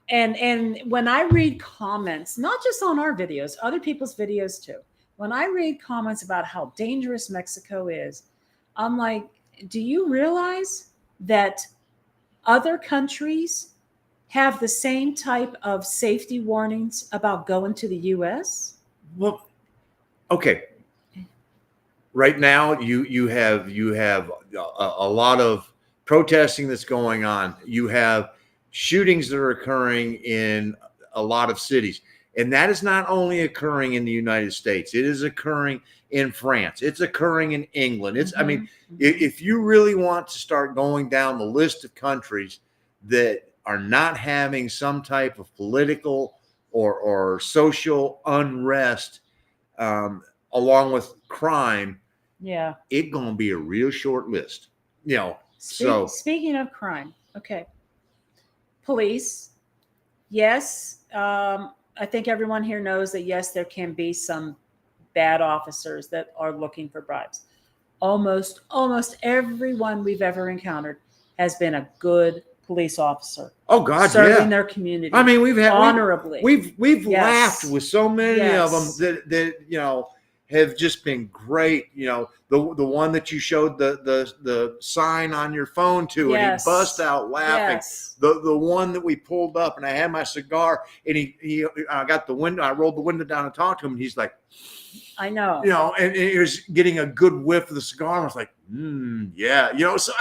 And when I read comments, not just on our videos, other people's videos too, when I read comments about how dangerous Mexico is, I'm like, do you realize that other countries have the same type of safety warnings about going to the U.S.? Well, okay. Right now, you have a lot of protesting that's going on. You have shootings that are occurring in a lot of cities. And that is not only occurring in the United States. It is occurring in France. It's occurring in England. If you really want to start going down the list of countries that are not having some type of political or social unrest along with crime, it's going to be a real short list. Speaking of crime, okay. Police, yes. I think everyone here knows that, yes, there can be some bad officers that are looking for bribes. Almost everyone we've ever encountered has been a good police officer. Oh God, serving their community. We've had honorably. We've laughed with so many of them that have just been great. The one that you showed the sign on your phone to, and he bust out laughing. Yes. The one that we pulled up, and I had my cigar, and he got the window. I rolled the window down and talked to him, and he's like, I know. And he was getting a good whiff of the cigar. And I was like, yeah. So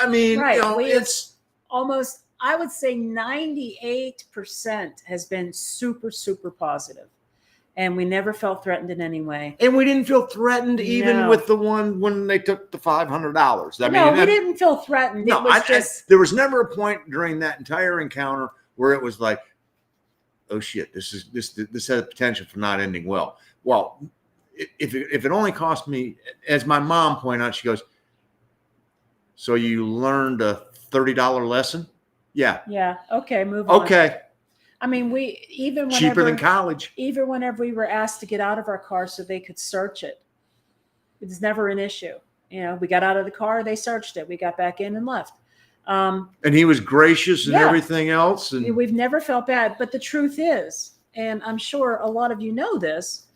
it's almost, I would say 98% has been super, super positive. And we never felt threatened in any way. And we didn't feel threatened even with the one when they took the $500. We didn't feel threatened. No, there was never a point during that entire encounter where it was like, oh shit, this has potential for not ending well. Well, if it only cost me, as my mom pointed out, she goes, so you learned a $30 lesson? Yeah. Yeah. Okay. Move on. Okay. Cheaper than college. Even whenever we were asked to get out of our car so they could search it, it's never an issue. We got out of the car, they searched it. We got back in and left. And he was gracious and everything else. And we've never felt bad. But the truth is, and I'm sure a lot of you know this,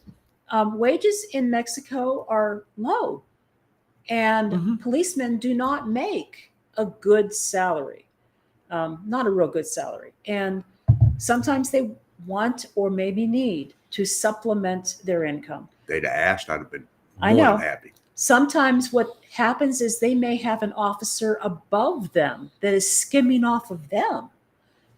wages in Mexico are low, and policemen do not make a good salary, not a real good salary. And sometimes they want or maybe need to supplement their income. They'd have asked, I'd have been I more know. than happy. Sometimes what happens is they may have an officer above them that is skimming off of them.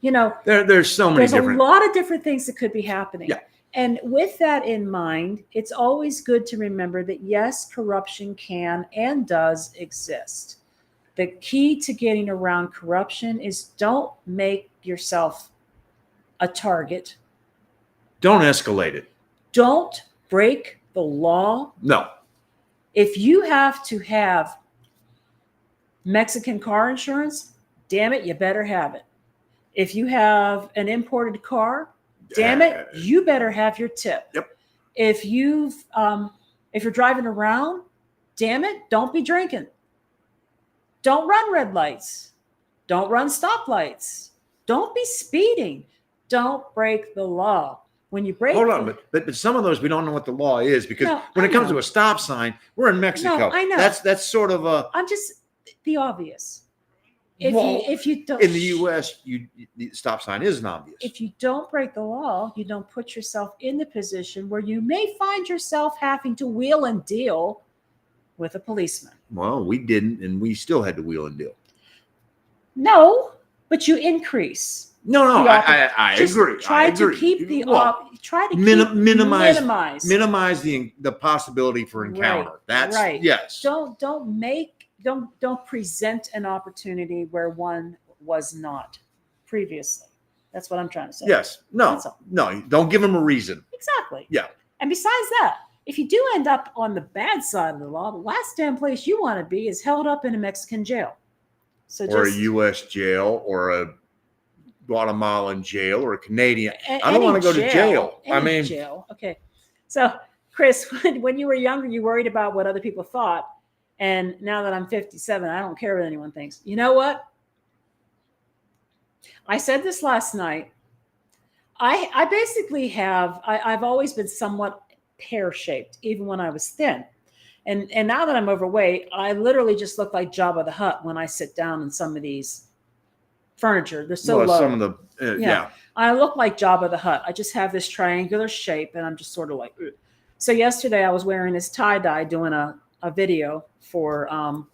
You know, There's so many there's different. a lot of different things that could be happening. Yeah. And with that in mind, it's always good to remember that yes, corruption can and does exist. The key to getting around corruption is don't make yourself a target. Don't escalate it. Don't break the law. No. If you have to have Mexican car insurance, damn it, you better have it. If you have an imported car, damn it, you better have your tip. Yep. If you're driving around, damn it, don't be drinking. Don't run red lights. Don't run stoplights. Don't be speeding. Don't break the law. When you break, hold on, but some of those we don't know what the law is, because No, when I it comes know. to a stop sign, we're in Mexico. No, I know. That's sort of a. I'm just the obvious. Well, If you don't in the U.S., the stop sign isn't obvious. if you don't break the law, you don't put yourself in the position where you may find yourself having to wheel and deal with a policeman. Well, we didn't, and we still had to wheel and deal. No, but you increase. No, the I Just agree. Try I agree. to keep the Well, try to minimize minimize the possibility for encounter. Right, That's right. yes. Don't present an opportunity where one was not previously. That's what I'm trying to say. Yes. No. That's all. No. Don't give them a reason. Exactly. Yeah. And besides that, if you do end up on the bad side of the law, the last damn place you want to be is held up in a Mexican jail. So Or just a U.S. jail, or a Guatemalan jail, or a Canadian. I don't any want to go to jail. I any mean, jail. Okay. So, Chris, when you were younger, you worried about what other people thought. And now that I'm 57, I don't care what anyone thinks. You know what? I said this last night. I basically I've always been somewhat pear-shaped, even when I was thin. And now that I'm overweight, I literally just look like Jabba the Hutt when I sit down in some of these furniture. They're so low. some of the yeah. I look like Jabba the Hutt. I just have this triangular shape, and I'm just sort of like. Ugh. So yesterday I was wearing this tie-dye doing a video for.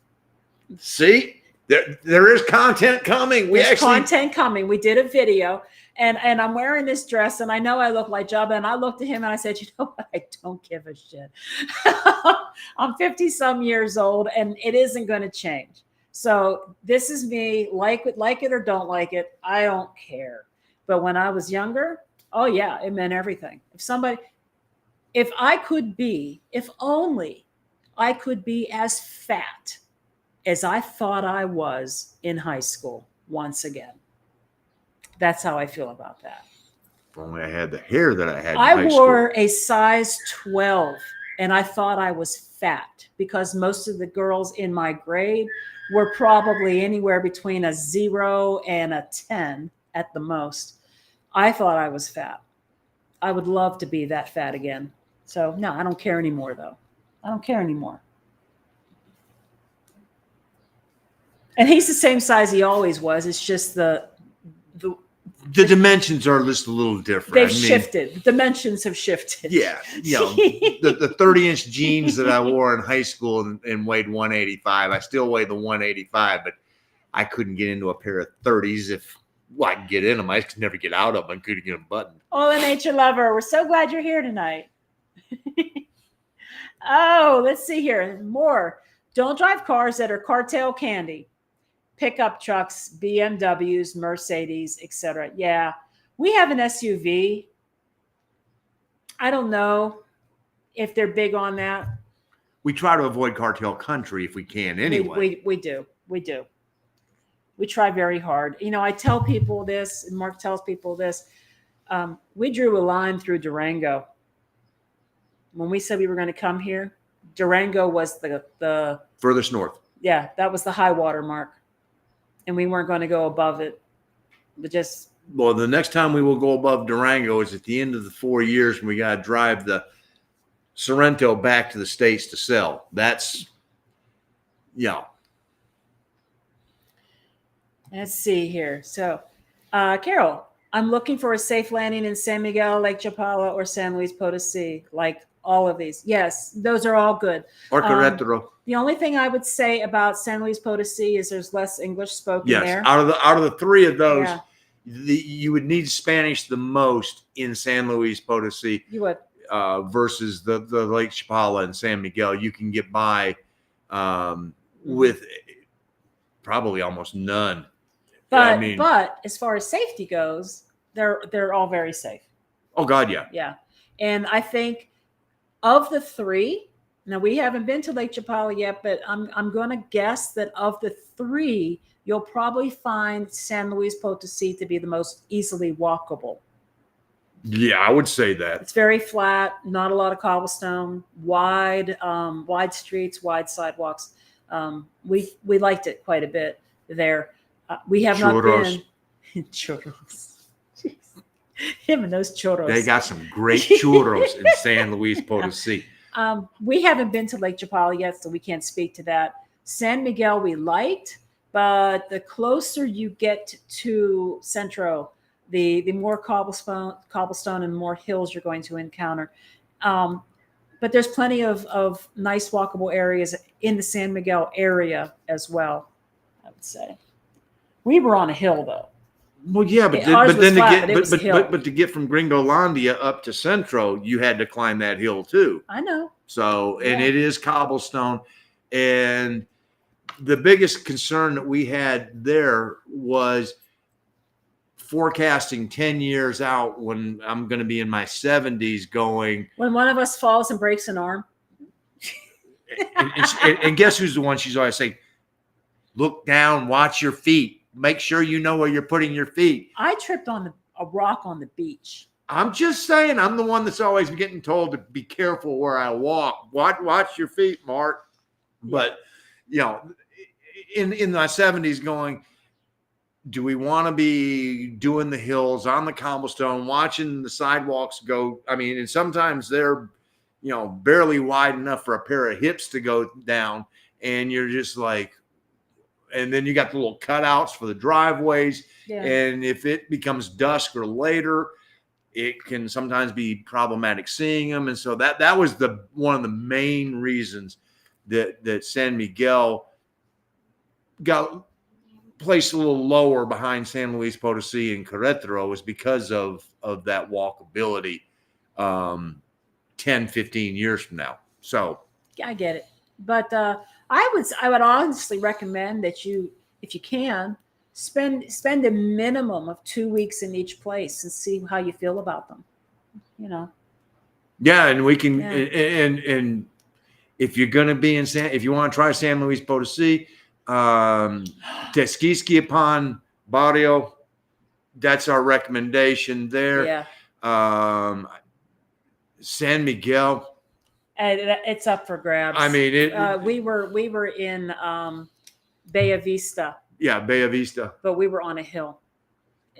See, there is content coming. There's content coming. We did a video, and I'm wearing this dress, and I know I look like Jabba, and I looked at him and I said, you know what? I don't give a shit. I'm 50 some years old, and it isn't going to change. So this is me. Like it or don't like it, I don't care. But when I was younger, oh yeah, it meant everything. If only I could be as fat as I thought I was in high school once again. That's how I feel about that. If only I had the hair that I had. I wore a size 12 and I thought I was fat because most of the girls in my grade were probably anywhere between a 0 and a 10 at the most. I thought I was fat. I would love to be that fat again. So no, I don't care anymore though. I don't care anymore. And he's the same size he always was. It's just the dimensions are just a little different. They've shifted. The dimensions have shifted. Yeah. You know, the 30-inch jeans that I wore in high school and weighed 185. I still weigh the 185, but I couldn't get into a pair of 30s if I could get in them. I could never get out of them. I couldn't get them buttoned. Oh, the nature lover. We're so glad you're here tonight. Oh, let's see here. More. Don't drive cars that are cartel candy. Pickup trucks, BMWs, Mercedes, etc. Yeah, we have an SUV. I don't know if they're big on that. We try to avoid cartel country if we can anyway. We do. We try very hard. You know, I tell people this, and Mark tells people this. We drew a line through Durango. When we said we were going to come here, Durango was the furthest north. Yeah, that was the high water mark. And we weren't going to go above it. But just Well, the next time we will go above Durango is at the end of the 4 years when we got to drive the Sorrento back to the States to sell. That's, yeah. Let's see here. So, Carol, I'm looking for a safe landing in San Miguel, Lake Chapala, or San Luis Potosi, like all of these. Yes, those are all good. Or Querétaro. The only thing I would say about San Luis Potosi is there's less English spoken there. Out of the three of those, you would need Spanish the most in San Luis Potosi. You would. Versus the Lake Chapala and San Miguel. You can get by with probably almost none. But as far as safety goes, they're all very safe. Oh God, yeah. Yeah. And I think of the three, now we haven't been to Lake Chapala yet, but I'm going to guess that of the three, you'll probably find San Luis Potosi to be the most easily walkable. Yeah, I would say that. It's very flat, not a lot of cobblestone, wide streets, wide sidewalks. We liked it quite a bit there. We have not been churros. Jeez. Him and those churros. They got some great churros in San Luis Potosi. We haven't been to Lake Chapala yet, so we can't speak to that. San Miguel we liked, but the closer you get to Centro, the more cobblestone and more hills you're going to encounter. But there's plenty of nice walkable areas in the San Miguel area as well, I would say. We were on a hill though. Well, yeah, but to get from Gringolandia up to Centro, you had to climb that hill too. I know. So, and it is cobblestone. And the biggest concern that we had there was forecasting 10 years out when I'm going to be in my 70s going. When one of us falls and breaks an arm. and guess who's the one she's always saying, look down, watch your feet. Make sure you know where you're putting your feet. I tripped on a rock on the beach. I'm just saying, I'm the one that's always getting told to be careful where I walk. Watch your feet, Mark. But, in my 70s going, do we want to be doing the hills on the cobblestone, watching the sidewalks go? I mean, and sometimes they're, barely wide enough for a pair of hips to go down. And you're just like, and then you got the little cutouts for the driveways. Yeah. And if it becomes dusk or later, it can sometimes be problematic seeing them. And so that was one of the main reasons that San Miguel got placed a little lower behind San Luis Potosi and Querétaro, was because of that walkability 10, 15 years from now. So I get it. But I would honestly recommend that you, if you can, spend a minimum of 2 weeks in each place and see how you feel about them. Yeah, and we can and if you're going to be if you want to try San Luis Potosi, Tequisquiapan Barrio, that's our recommendation there. Yeah. San Miguel. And it's up for grabs. I mean, we were in Bella Vista. Yeah, Bella Vista. But we were on a hill,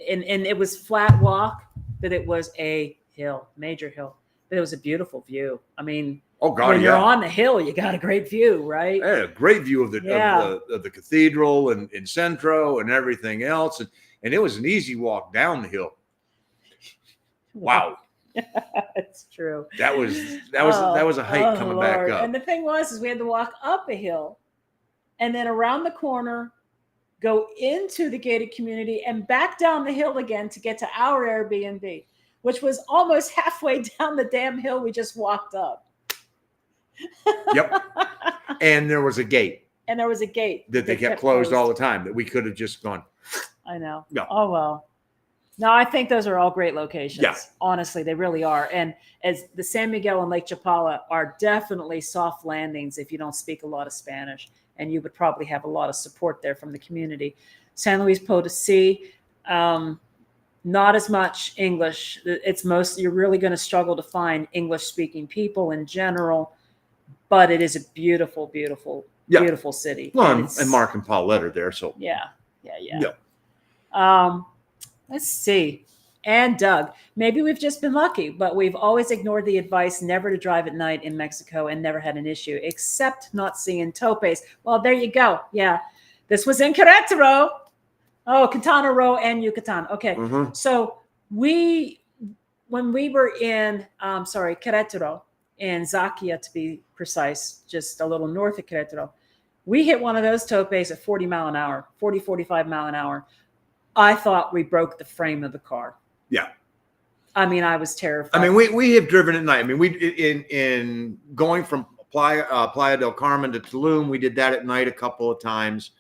and it was flat walk, but it was a hill, major hill. But it was a beautiful view. I mean, when you're on the hill, you got a great view, right? Yeah, a great view of the cathedral and Centro and everything else, and it was an easy walk down the hill. Wow. It's true. That was a hike coming back up. And the thing is we had to walk up a hill and then around the corner, go into the gated community and back down the hill again to get to our Airbnb, which was almost halfway down the damn hill we just walked up. Yep. And there was a gate. That they kept closed all the time, that we could have just gone. I know. No. Oh, well. No, I think those are all great locations. Yeah. Honestly, they really are. And as the San Miguel and Lake Chapala are definitely soft landings if you don't speak a lot of Spanish, and you would probably have a lot of support there from the community. San Luis Potosi, not as much English. It's you're really going to struggle to find English-speaking people in general, but it is a beautiful, beautiful, beautiful city. Well, and Mark and Paulette are there, so yeah. Let's see. And Doug, maybe we've just been lucky, but we've always ignored the advice never to drive at night in Mexico and never had an issue, except not seeing topes. Well, there you go. Yeah. This was in Querétaro. Oh, Quintana Roo and Yucatan. Okay. Mm-hmm. So when we were in, Querétaro, in Zakia to be precise, just a little north of Querétaro, we hit one of those topes at 40 mile an hour, 40, 45 mile an hour. I thought we broke the frame of the car. Yeah. I mean, I was terrified. I mean, we have driven at night. I mean, we in going from Playa del Carmen to Tulum, we did that at night a couple of times,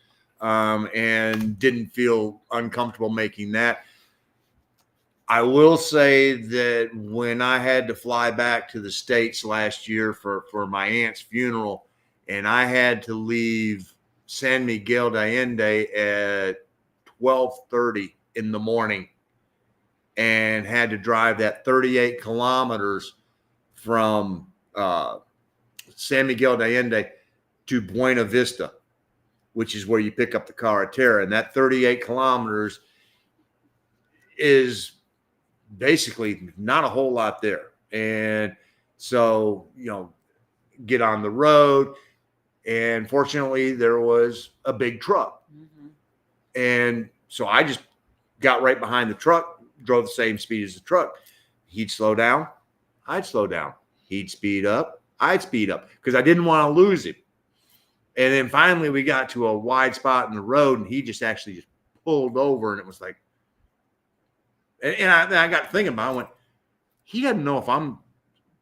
and didn't feel uncomfortable making that. I will say that when I had to fly back to the States last year for my aunt's funeral, and I had to leave San Miguel de Allende at 12:30 in the morning and had to drive that 38 kilometers from San Miguel de Allende to Buena Vista, which is where you pick up the carretera. And that 38 kilometers is basically not a whole lot there. And so, get on the road. And fortunately, there was a big truck. Mm-hmm. And so I just got right behind the truck, drove the same speed as the truck. He'd slow down, I'd slow down. He'd speed up, I'd speed up, because I didn't want to lose him. And then finally we got to a wide spot in the road, and he just pulled over, and it was like, and I got thinking about it, I went, he doesn't know if I'm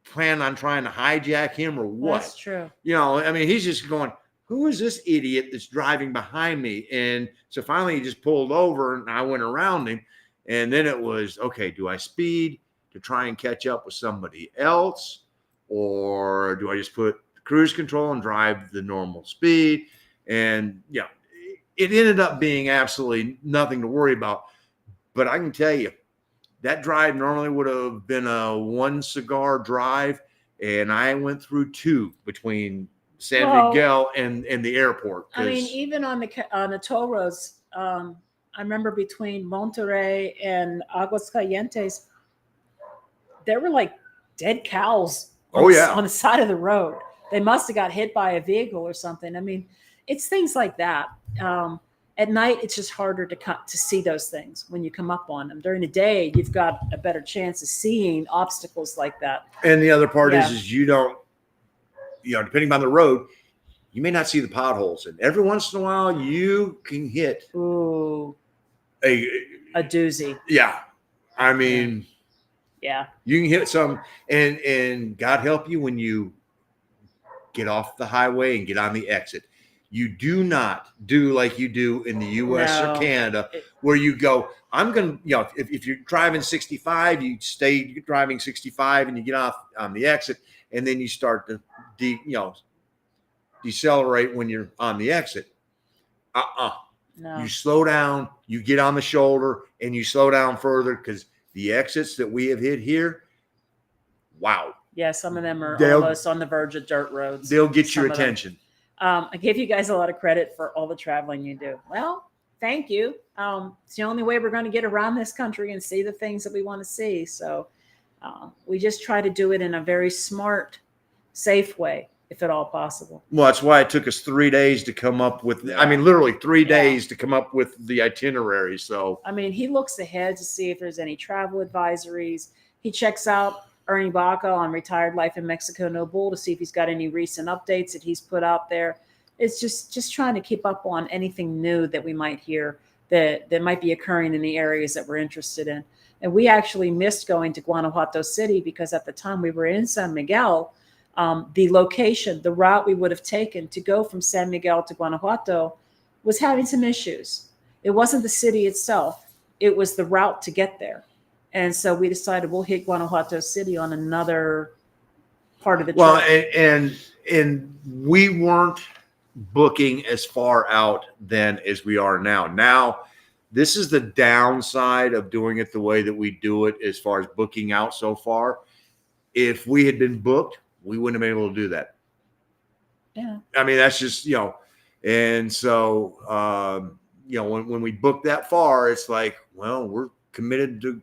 planning on trying to hijack him or what. That's true. I mean, he's just going, who is this idiot that's driving behind me? And so finally he just pulled over, and I went around him. And then it was, okay, do I speed to try and catch up with somebody else? Or do I just put cruise control and drive the normal speed? And it ended up being absolutely nothing to worry about. But I can tell you, that drive normally would have been a 1 cigar drive. And I went through 2 between San Miguel and the airport. I mean, even on the toll roads, I remember between Monterrey and Aguascalientes, there were like dead cows on the side of the road. They must have got hit by a vehicle or something. I mean, it's things like that. At night, it's just harder to see those things when you come up on them. During the day, you've got a better chance of seeing obstacles like that. And the other part is you don't, depending on the road, you may not see the potholes. And every once in a while, you can hit a doozy. Yeah. I mean, you can hit some, and God help you when you get off the highway and get on the exit. You do not do like you do in the U.S. or Canada, where you go, I'm going to, if you're driving 65, you stay driving 65 and you get off on the exit, and then you start to decelerate when you're on the exit. No. You slow down, you get on the shoulder, and you slow down further, because the exits that we have hit here, wow. Yeah, some of them are almost on the verge of dirt roads. They'll get your attention. I give you guys a lot of credit for all the traveling you do. Well, thank you. It's the only way we're going to get around this country and see the things that we want to see. So we just try to do it in a very smart, safe way, if at all possible. Well, that's why it took us 3 days to come up with, literally 3 days to come up with the itinerary. So, I mean, he looks ahead to see if there's any travel advisories. He checks out Ernie Baca on Retired Life in Mexico No Bull to see if he's got any recent updates that he's put out there. It's just trying to keep up on anything new that we might hear that might be occurring in the areas that we're interested in. And we actually missed going to Guanajuato City because at the time we were in San Miguel, the location, the route we would have taken to go from San Miguel to Guanajuato was having some issues. It wasn't the city itself. It was the route to get there. And so we decided we'll hit Guanajuato City on another part of the trip. Well, and we weren't booking as far out then as we are now. Now, this is the downside of doing it the way that we do it as far as booking out so far. If we had been booked, we wouldn't have been able to do that. Yeah. I mean, that's just, and so, when we book that far, it's like, well, we're committed to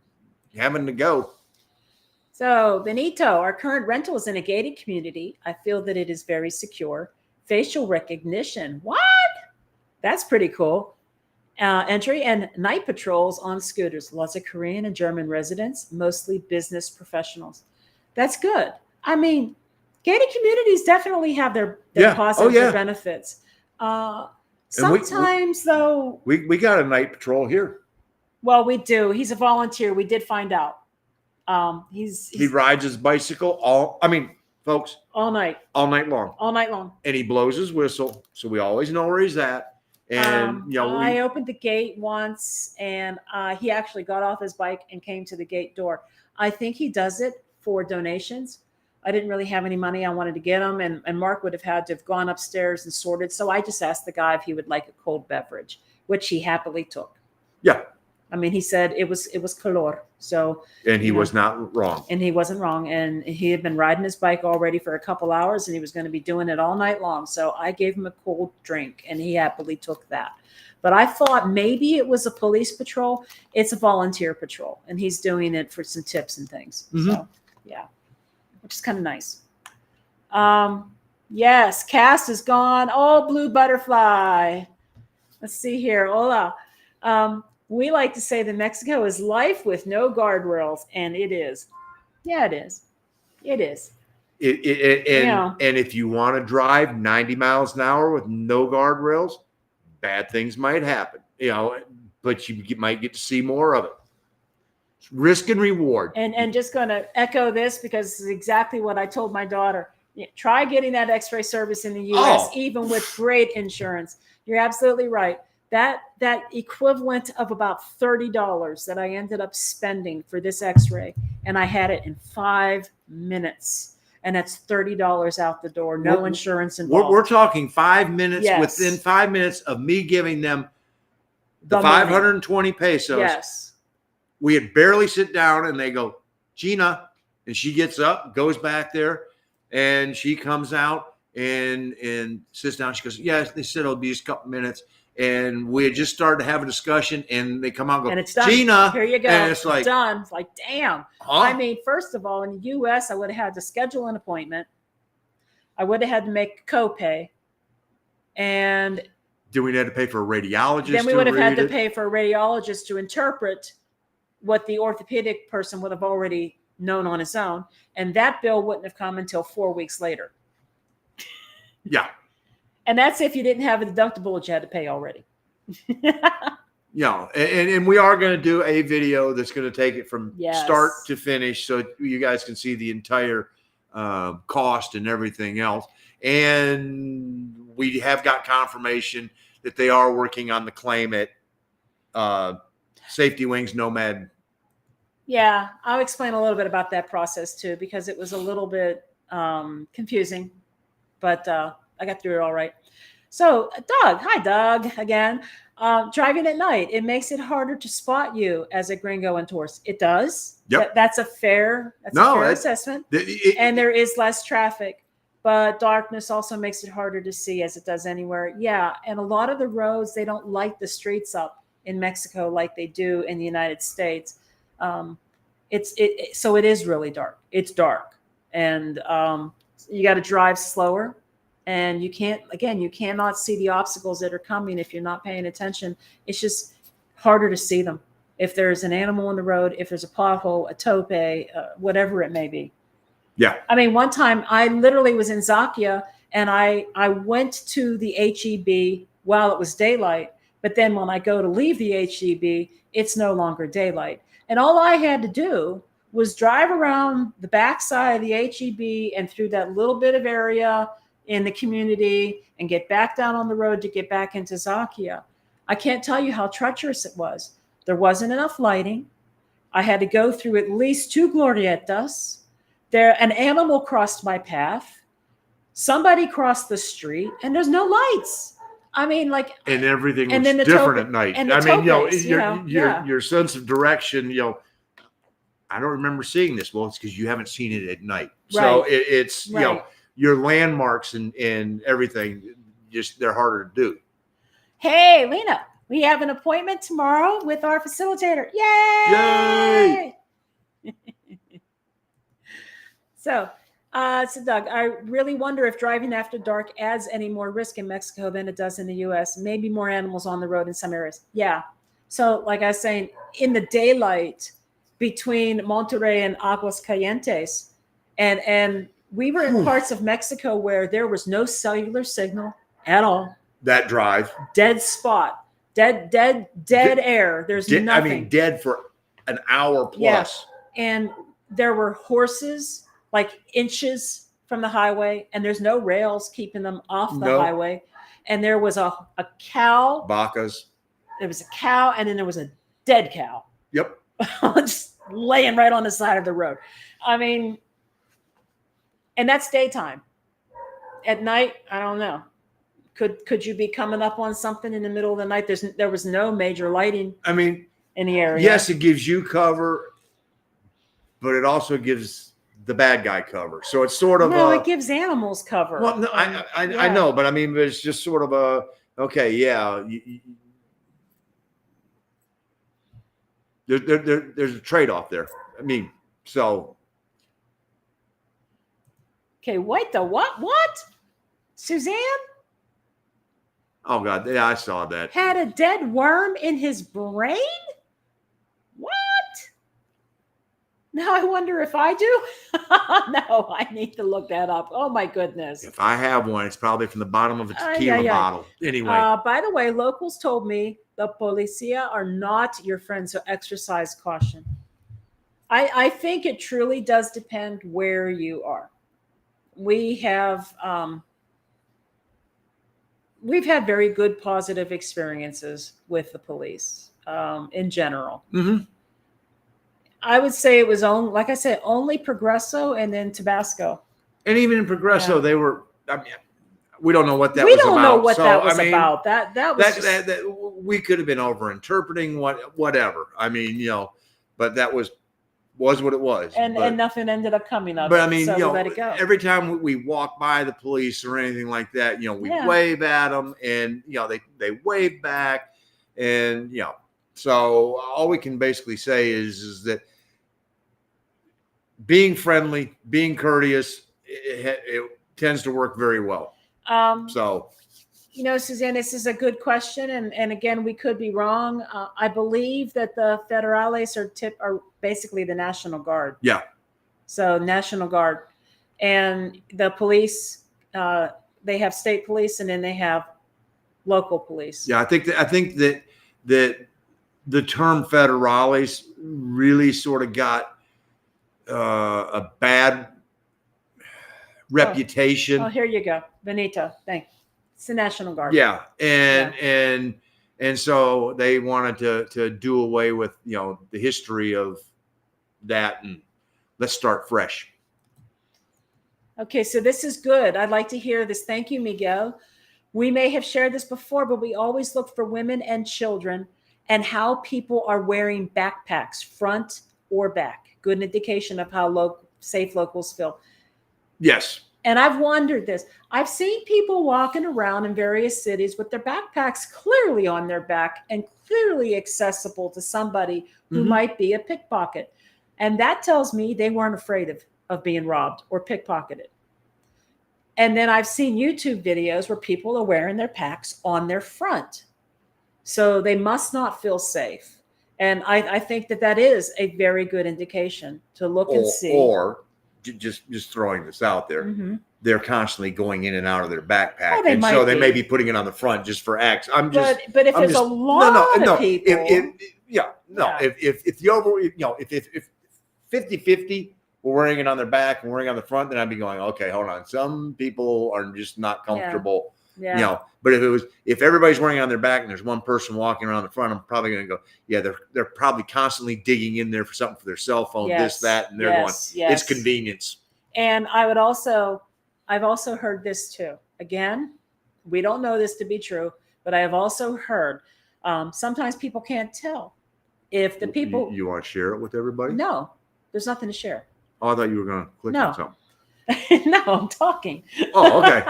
having to go. So, Benito, our current rental is in a gated community. I feel that it is very secure. Facial recognition. What? That's pretty cool. Entry and night patrols on scooters. Lots of Korean and German residents, mostly business professionals. That's good. I mean, gated communities definitely have their Yeah. positives, Oh, yeah. their benefits. And Sometimes, though, we got a night patrol here. well, we do. He's a volunteer. We did find out. He's He rides his bicycle folks, all night long. all night long. And he blows his whistle, so we always know where he's at. And I opened the gate once, and he actually got off his bike and came to the gate door. I think he does it for donations. I didn't really have any money. I wanted to get them, and Mark would have had to have gone upstairs and sorted. So I just asked the guy if he would like a cold beverage, which he happily took. Yeah. I mean, he said it was calor. So, and he was not wrong. And he wasn't wrong. And he had been riding his bike already for a couple hours, and he was going to be doing it all night long. So I gave him a cold drink, and he happily took that. But I thought maybe it was a police patrol. It's a volunteer patrol, and he's doing it for some tips and things. Mm-hmm. So, yeah, which is kind of nice. Yes, Cass is gone. Oh, blue butterfly. Let's see here. Hola. We like to say that Mexico is life with no guardrails, and it is. Yeah, it is. It is. And if you want to drive 90 miles an hour with no guardrails, bad things might happen. But you might get to see more of it. Risk and reward. And just going to echo this because this is exactly what I told my daughter. Try getting that X-ray service in the U.S. Even with great insurance. You're absolutely right. That equivalent of about $30 that I ended up spending for this X-ray, and I had it in 5 minutes, and that's $30 out the door, no insurance involved. We're talking 5 minutes. Yes. Within 5 minutes of me giving them the 520 pesos. Yes, we had barely sit down, and they go, Gina, and she gets up, goes back there, and she comes out and sits down. She goes, yes, they said it'll be just a couple minutes. And we had just started to have a discussion, and they come out and go, and it's done. Gina. Here you go. And it's like, done. It's like, damn. Huh? I mean, first of all, in the U.S., I would have had to schedule an appointment. I would have had to make a copay. And then we'd have to pay for a radiologist. Then we would have had to pay for a radiologist to interpret what the orthopedic person would have already known on his own. And that bill wouldn't have come until 4 weeks later. Yeah. And that's if you didn't have a deductible that you had to pay already. Yeah. And we are going to do a video that's going to take it from start to finish so you guys can see the entire cost and everything else. And we have got confirmation that they are working on the claim at Safety Wings Nomad. Yeah. I'll explain a little bit about that process too, because it was a little bit confusing, but I got through it all right. So, Doug, hi, Doug, again. Driving at night, it makes it harder to spot you as a gringo and tourist. It does. Yep. That's a fair assessment. And there is less traffic, but darkness also makes it harder to see as it does anywhere. Yeah, and a lot of the roads, they don't light the streets up in Mexico like they do in the United States. So it is really dark. It's dark. And you got to drive slower. And you cannot see the obstacles that are coming if you're not paying attention. It's just harder to see them. If there's an animal on the road, if there's a pothole, a tope, whatever it may be. Yeah. I mean, one time I literally was in Zakia and I went to the HEB while it was daylight. But then when I go to leave the HEB, it's no longer daylight. And all I had to do was drive around the backside of the HEB and through that little bit of area in the community and get back down on the road to get back into Zakia. I can't tell you how treacherous it was. There wasn't enough lighting. I had to go through at least 2 glorietas. An animal crossed my path. Somebody crossed the street, and there's no lights. I mean, and everything was different at night. And your sense of direction, I don't remember seeing this. Well, it's because you haven't seen it at night. Right. So it's your landmarks and everything, just they're harder to do. Hey, Lena, We have an appointment tomorrow with our facilitator. Yay! Yay! So Doug, I really wonder if driving after dark adds any more risk in Mexico than it does in the U.S. Maybe more animals on the road in some areas. Yeah. So, like I was saying, in the daylight between Monterrey and Aguas Calientes, and we were in parts of Mexico where there was no cellular signal at all. That drive. Dead spot. Dead air. There's nothing. I mean, dead for an hour plus. Yeah. And there were horses like inches from the highway, and there's no rails keeping them off the highway. And there was a cow. Vacas. There was a cow, and then there was a dead cow. Yep. Just laying right on the side of the road. I mean, and that's daytime. At night, I don't know. Could you be coming up on something in the middle of the night? There was no major lighting. I mean, in the area. Yes, it gives you cover, but it also gives the bad guy cover. So it's sort of it gives animals cover. Well, no, I know, but I mean, it's just sort of a okay, yeah. There's a trade-off there. I mean, so. Okay, what the what? What? Suzanne? Oh God, yeah, I saw that. Had a dead worm in his brain? What? Now I wonder if I do. No, I need to look that up. Oh my goodness. If I have one, it's probably from the bottom of a tequila bottle. Anyway. By the way, locals told me the policia are not your friends, so exercise caution. I think it truly does depend where you are. We've had very good positive experiences with the police in general. Mm-hmm. I would say it was only, like I said, only Progreso and then Tabasco. And even in Progreso, they were. I mean, we don't know what that was about. We don't know what that was about. That was that we could have been over interpreting whatever. I mean, but that was what it was. And nothing ended up coming of it. But I mean, so let it go. Every time we walk by the police or anything like that, we wave at them, and they wave back, and so all we can basically say is that being friendly, being courteous, it tends to work very well. Suzanne, this is a good question, and again, we could be wrong. I believe that the federales are basically the National Guard. Yeah. So National Guard, and the police, they have state police, and then they have local police. Yeah, I think that the term federales really sort of got a bad reputation. Oh, here you go, Benito. Thanks. It's the National Guard. Yeah, and so they wanted to do away with the history of that, and let's start fresh. Okay, so this is good. I'd like to hear this. Thank you, Miguel. We may have shared this before, but we always look for women and children and how people are wearing backpacks, front or back. Good indication of how safe locals feel. Yes. And I've wondered this. I've seen people walking around in various cities with their backpacks clearly on their back and clearly accessible to somebody who might be a pickpocket. And that tells me they weren't afraid of being robbed or pickpocketed. And then I've seen YouTube videos where people are wearing their packs on their front. So they must not feel safe. And I think that is a very good indication to look and see. Or just throwing this out there, they're constantly going in and out of their backpack, they may be putting it on the front just for acts. But if there's a lot of people, if the over, if 50-50 were wearing it on their back and wearing it on the front, then I'd be going, okay, hold on. Some people are just not comfortable. Yeah. But if everybody's wearing it on their back and there's one person walking around the front, I'm probably going to go, yeah, they're probably constantly digging in there for something for their cell phone, this, that, and they're going, it's convenience. And I've also heard this too. Again, we don't know this to be true, but I have also heard sometimes people can't tell if the people. You want to share it with everybody? No, there's nothing to share. Oh, I thought you were going to click on something. No, I'm talking. Oh, okay.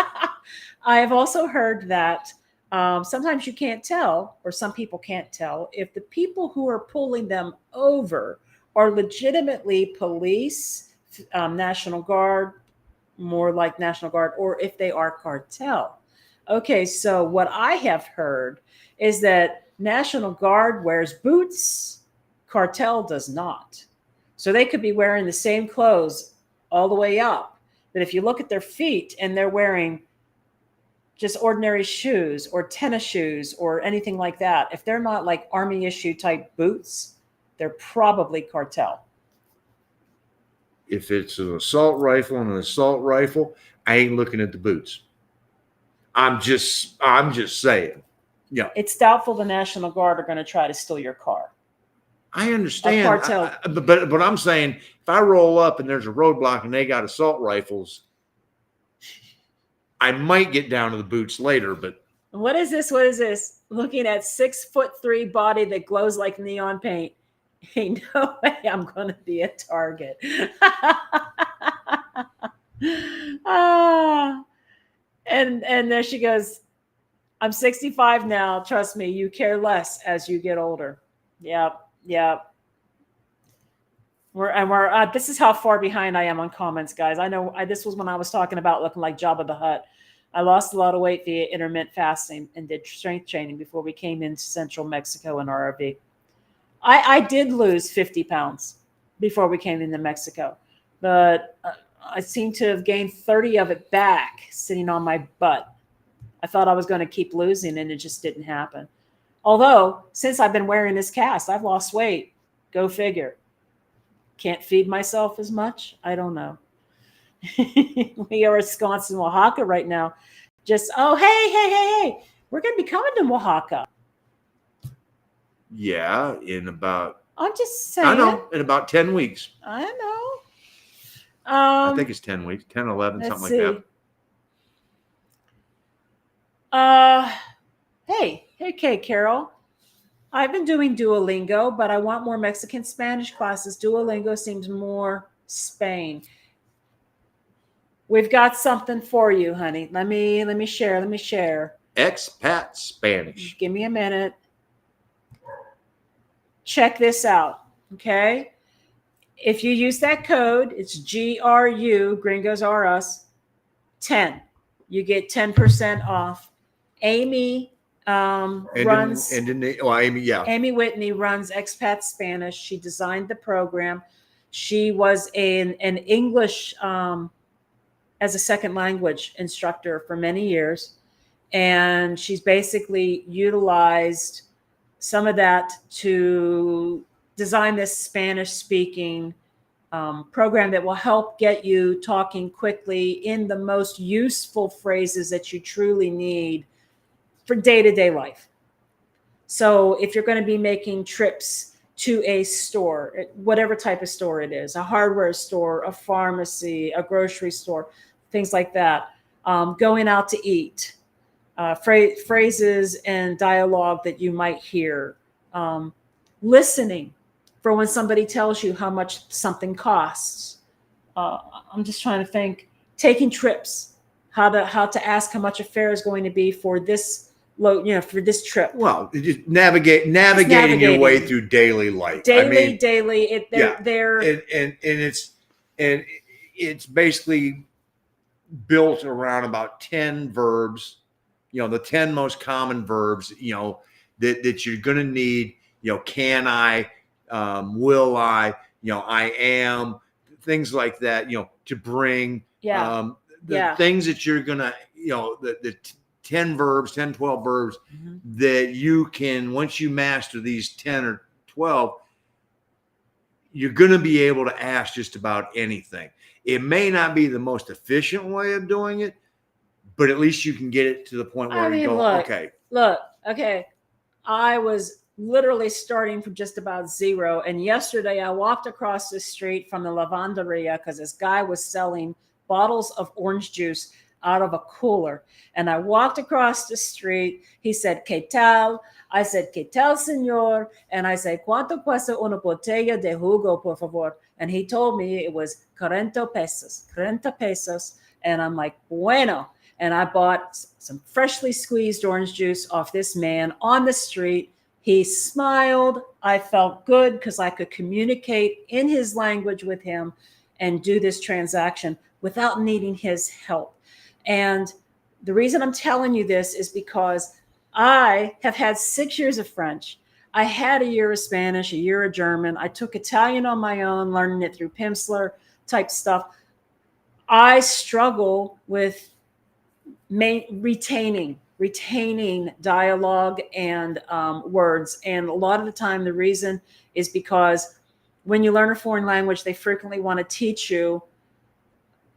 I have also heard that Sometimes you can't tell, or some people can't tell, if the people who are pulling them over are legitimately police, National Guard, more like National Guard, or if they are cartel. Okay, so what I have heard is that National Guard wears boots, cartel does not. So they could be wearing the same clothes all the way up. But if you look at their feet and they're wearing just ordinary shoes or tennis shoes or anything like that, if they're not like army issue type boots, they're probably cartel. If it's an assault rifle and an assault rifle, I ain't looking at the boots. I'm just saying. Yeah. It's doubtful the National Guard are going to try to steal your car. I understand. Cartel. But I'm saying if I roll up and there's a roadblock and they got assault rifles, I might get down to the boots later, but What is this? What is this? Looking at 6'3" body that glows like neon paint. Ain't no way I'm going to be a target. And there she goes. I'm 65 now. Trust me, you care less as you get older. Yep. This is how far behind I am on comments, guys. I know this was when I was talking about looking like Jabba the Hutt. I lost a lot of weight via intermittent fasting and did strength training before we came into central Mexico in RV. I did lose 50 pounds before we came into Mexico, but I seem to have gained 30 of it back sitting on my butt. I thought I was going to keep losing, and it just didn't happen. Although, since I've been wearing this cast, I've lost weight. Go figure. Can't feed myself as much? I don't know. We are ensconced in Oaxaca right now. Just, hey. We're going to be coming to Oaxaca. yeah, in about, I'm just saying. I know, in about 10 weeks. I know. I think it's 10 weeks, 10, 11, something like that. Hey, Carol. I've been doing Duolingo, but I want more Mexican Spanish classes. Duolingo seems more Spain. We've got something for you, honey. Let me share. Expat Spanish. Give me a minute. Check this out, okay? If you use that code, it's GRU, Gringos R Us, 10. You get 10% off. Amy runs. Amy Whitney runs Expat Spanish. She designed the program. She was an English as a second language instructor for many years, and she's basically utilized some of that to design this Spanish-speaking program that will help get you talking quickly in the most useful phrases that you truly need for day-to-day life. So if you're going to be making trips to a store, whatever type of store it is, a hardware store, a pharmacy, a grocery store, things like that, going out to eat, phrases and dialogue that you might hear, listening for when somebody tells you how much something costs. I'm just trying to think, taking trips, how to ask how much a fare is going to be for this for this trip. Well, just navigating your way through daily life. Daily. It's basically built around about 10 verbs, the 10 most common verbs, that you're going to need, can I, will I, I am, things like that, to bring, things that you're going to, the 10 verbs, 10, 12 verbs that you can, once you master these 10 or 12, you're going to be able to ask just about anything. It may not be the most efficient way of doing it, but at least you can get it to the point where you go, okay. I was literally starting from just about zero. And yesterday I walked across the street from the lavanderia because this guy was selling bottles of orange juice out of a cooler. And I walked across the street. He said, ¿Qué tal? I said, ¿Qué tal, señor? And I said, ¿Cuánto cuesta una botella de jugo, por favor? And he told me it was 40 pesos. And I'm like, bueno. and I bought some freshly squeezed orange juice off this man on the street. He smiled. I felt good because I could communicate in his language with him and do this transaction without needing his help. And the reason I'm telling you this is because I have had 6 years of French. I had a year of Spanish, a year of German. I took Italian on my own, learning it through Pimsleur type stuff. I struggle with retaining dialogue and words. And a lot of the time, the reason is because when you learn a foreign language, they frequently want to teach you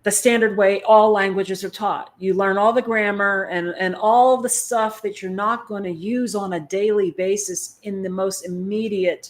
the standard way all languages are taught. You learn all the grammar and all the stuff that you're not going to use on a daily basis in the most immediate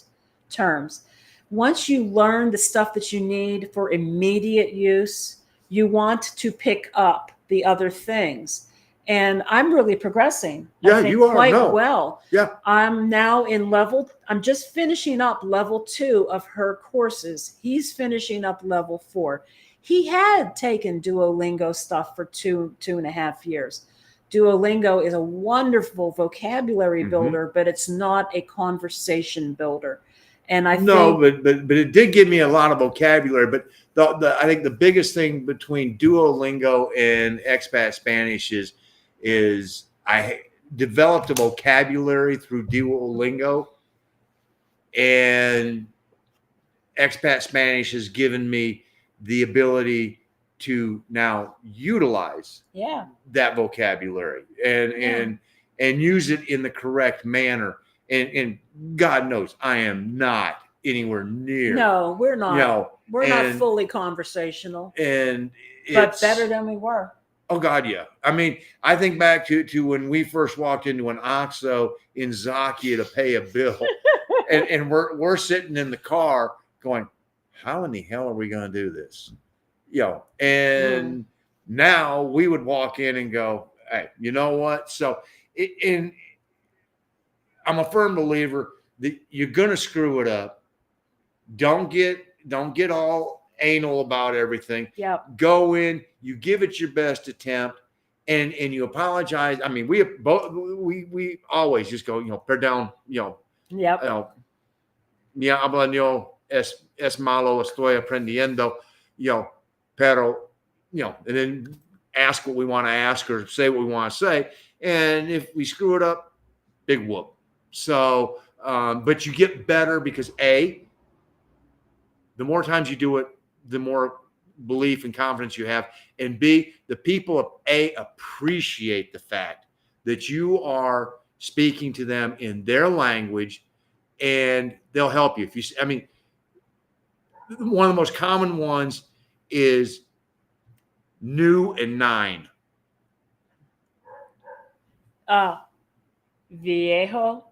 terms. Once you learn the stuff that you need for immediate use, you want to pick up the other things. And I'm really progressing. Yeah, I think you are. quite No. well. Yeah. I'm now I'm just finishing up level 2 of her courses. He's finishing up level 4. He had taken Duolingo stuff for two and a half years. Duolingo is a wonderful vocabulary builder, but it's not a conversation builder. And I think but it did give me a lot of vocabulary. But I think the biggest thing between Duolingo and expat Spanish is I developed a vocabulary through Duolingo, and expat Spanish has given me the ability to now utilize that vocabulary and use it in the correct manner. And God knows I am not anywhere near. No, we're not. We're not fully conversational. But better than we were. Oh God, yeah. I mean, I think back to when we first walked into an OXXO in Zakia to pay a bill, and we're sitting in the car going, how in the hell are we going to do this? And now we would walk in and go, hey, you know what? So, I'm a firm believer that you're going to screw it up. Don't get all anal about everything. Yep. Go in, you give it your best attempt, and you apologize. I mean, we always just go, perdón, Yep. Mi habla es malo, estoy aprendiendo, pero, and then ask what we want to ask or say what we want to say. And if we screw it up, big whoop. So, but you get better because the more times you do it, the more belief and confidence you have. And B, the people appreciate the fact that you are speaking to them in their language, and they'll help you. One of the most common ones is new and nine. Viejo,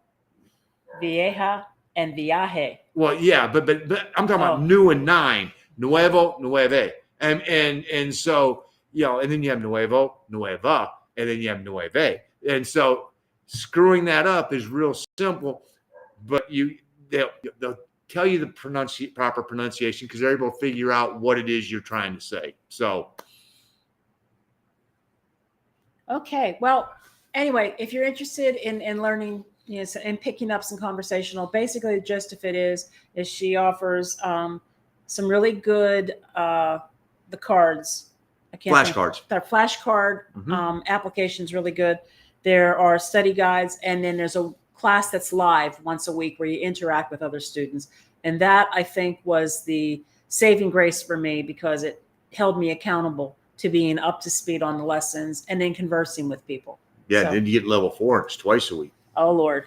vieja, and viaje. Well, yeah, but I'm talking about new and nine. Nuevo, nueve. And so, and then you have nuevo, nueva, and then you have nueve. And so screwing that up is real simple, but they'll tell you the proper pronunciation because they're able to figure out what it is you're trying to say. So. Okay. Well, anyway, if you're interested in learning, and picking up some conversational, basically the gist of it is she offers some really good the cards. Flashcards. Their flashcard application is really good. There are study guides, and then there's a class that's live once a week where you interact with other students. And that, I think, was the saving grace for me because it held me accountable to being up to speed on the lessons and then conversing with people. Yeah, then you get level 4, and it's twice a week. Oh, Lord.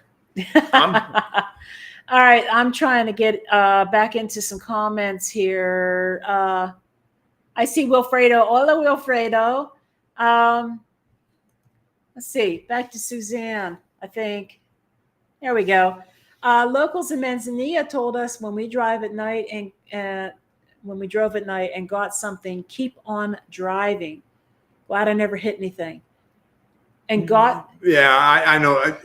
All right, I'm trying to get back into some comments here. I see Wilfredo. Hola, Wilfredo. Let's see. Back to Suzanne, I think. There we go. Locals in Manzanilla told us when we drove at night and got something, keep on driving. Glad I never hit anything. And Yeah, I know.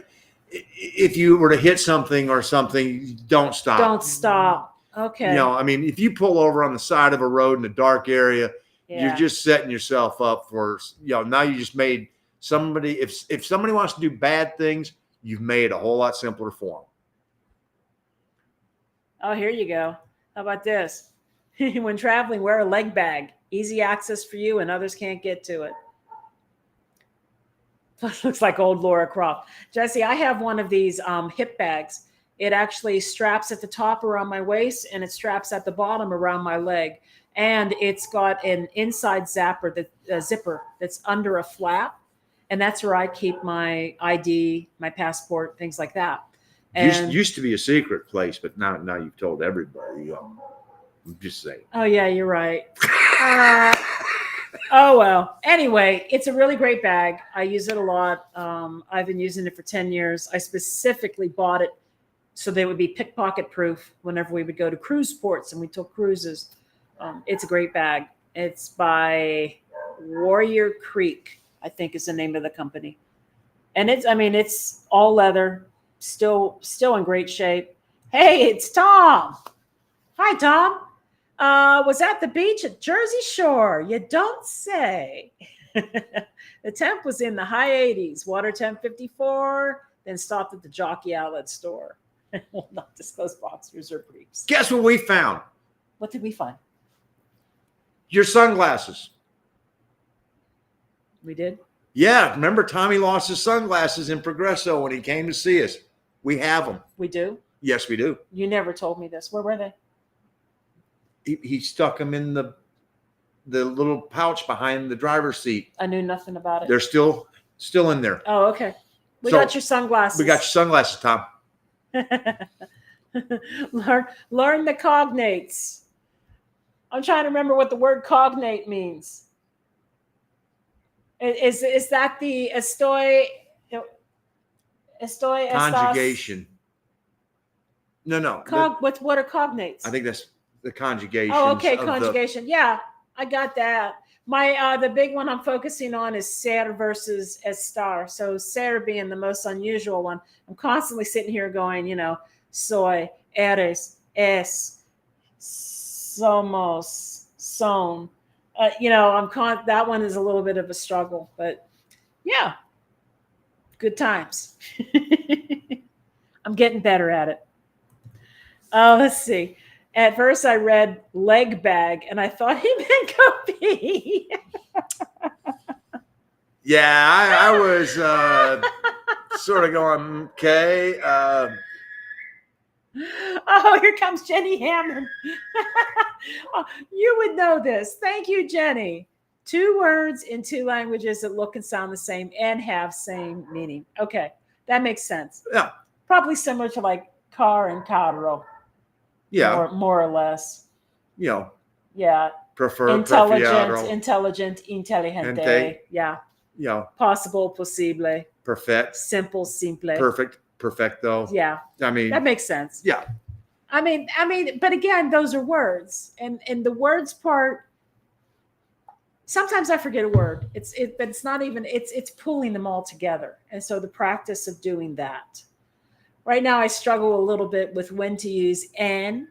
If you were to hit something or something, don't stop. Don't stop. Okay. If you pull over on the side of a road in a dark area, you're just setting yourself up for, now you just made somebody, if somebody wants to do bad things, you've made it a whole lot simpler for them. Oh, here you go. How about this? When traveling, wear a leg bag. Easy access for you and others can't get to it. Looks like old Laura Croft. Jesse, I have one of these hip bags. It actually straps at the top around my waist and it straps at the bottom around my leg. And it's got an inside zipper that's under a flap. And that's where I keep my ID, my passport, things like that. And used to be a secret place, but now you've told everybody. I'm just saying. Oh, yeah, you're right. Oh, well. Anyway, it's a really great bag. I use it a lot. I've been using it for 10 years. I specifically bought it so they would be pickpocket proof whenever we would go to cruise ports and we took cruises. It's a great bag. It's by Warrior Creek, I think is the name of the company. And it's all leather, still in great shape. Hey, it's Tom. Hi, Tom. Was at the beach at Jersey Shore. You don't say. The temp was in the high 80s, water temp 54, then stopped at the Jockey Outlet store. Will not disclose boxers or briefs. Guess what we found? What did we find? Your sunglasses. We did? Yeah. Remember Tommy lost his sunglasses in Progresso when he came to see us. We have them. We do? Yes, we do. You never told me this. Where were they? He stuck them in the little pouch behind the driver's seat. I knew nothing about it. They're still in there. Oh, okay. We got your sunglasses. We got your sunglasses, Tom. Learn the cognates. I'm trying to remember what the word cognate means. Is that the estoy Conjugation. No. What are cognates? I think that's the conjugation. Oh, okay, conjugation. Yeah, I got that. My the big one I'm focusing on is ser versus estar. So ser being the most unusual one. I'm constantly sitting here going, soy, eres, es, somos, son. That one is a little bit of a struggle, but yeah, good times. I'm getting better at it. Let's see. At first, I read leg bag, and I thought he meant go pee. Yeah, I was sort of going, okay. Oh, here comes Jenny Hammond. Oh, you would know this. Thank you, Jenny. 2 words in 2 languages that look and sound the same and have same meaning. Okay, that makes sense. Yeah. Probably similar to like car and carro. Yeah. More or less. Yeah. Intelligent, inteligente. Ente. Yeah. Possible, posible. Perfect. Simple, simple. Perfect. Perfecto. Yeah. I mean, that makes sense. Yeah. I mean, but again, those are words, and the words part. Sometimes I forget a word. But it's not even. It's pulling them all together, and so the practice of doing that. Right now, I struggle a little bit with when to use en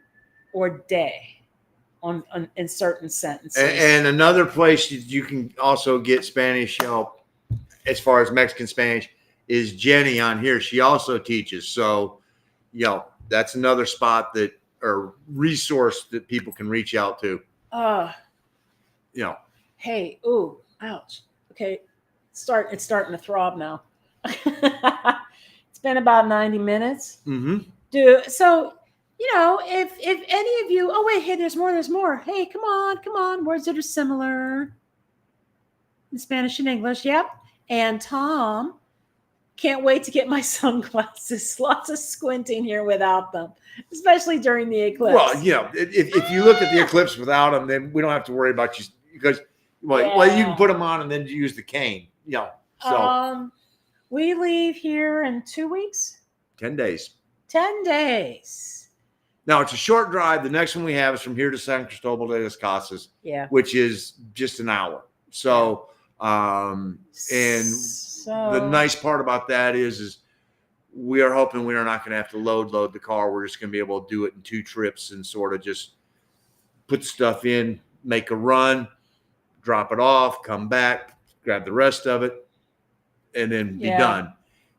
or de in certain sentences. And another place you can also get Spanish help, as far as Mexican Spanish, is Jenny on here. She also teaches. So, that's another spot or resource that people can reach out to. Hey, ooh, ouch. Okay, it's starting to throb now. It's been about 90 minutes. Mm-hmm. So, if any of you, hey, there's more. Hey, come on. Words that are similar in Spanish and English. Yep. And Tom, can't wait to get my sunglasses. Lots of squinting here without them, especially during the eclipse. Well, if you look at the eclipse without them, then we don't have to worry about you because, you can put them on and then use the cane. So. We leave here in 2 weeks. 10 days. 10 days. Now, it's a short drive. The next one we have is from here to San Cristobal de las Casas, which is just an hour. So, the nice part about that is we are hoping we are not going to have to load the car. We're just going to be able to do it in 2 trips and sort of just put stuff in, make a run, drop it off, come back, grab the rest of it, and then be done.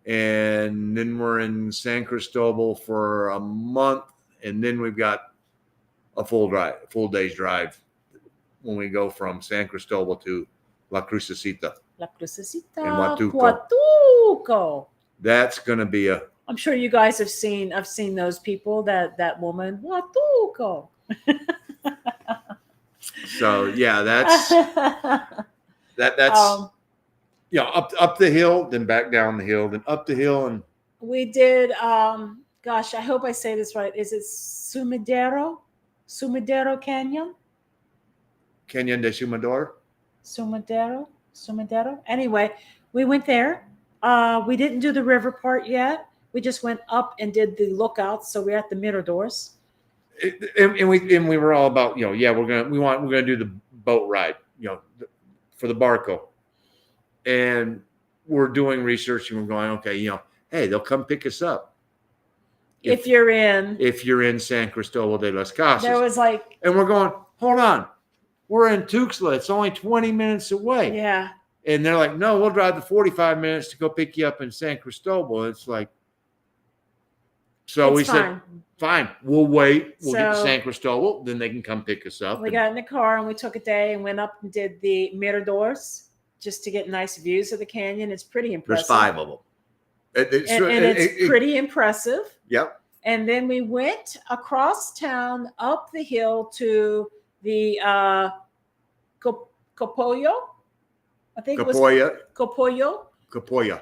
And then we're in San Cristobal for a month, and then we've got a full day's drive when we go from San Cristobal to La Crucecita. La Crucecita. In Huatuco. Huatuco. That's going to be a... I'm sure you guys have seen, I've seen those people, that woman, Huatuco. So, yeah, that's you know, up the hill, then back down the hill, then up the hill. And we did, gosh, I hope I say this right. Is it Sumidero Canyon? Canyon de Sumador. Sumidero. Anyway, we went there. We didn't do the river part yet. We just went up and did the lookouts. So we're at the Miradors. And we were all about, you know, yeah, we're gonna do the boat ride, you know, for the barco. And we're doing research and we're going, okay, you know, hey, they'll come pick us up if you're in San Cristobal de las Casas. There was like, and we're going, hold on, we're in Tuxtla. It's only 20 minutes away. Yeah. And they're like, no, we'll drive the 45 minutes to go pick you up in San Cristobal. It's like, so we said, fine, we'll wait. We'll get to San Cristobal. Then they can come pick us up. We got in the car and we took a day and went up and did the Miradors just to get nice views of the canyon. It's pretty impressive. There's 5 of them. It's pretty impressive. Yep. And then we went across town, up the hill to the Copollo. I think it was Capoya.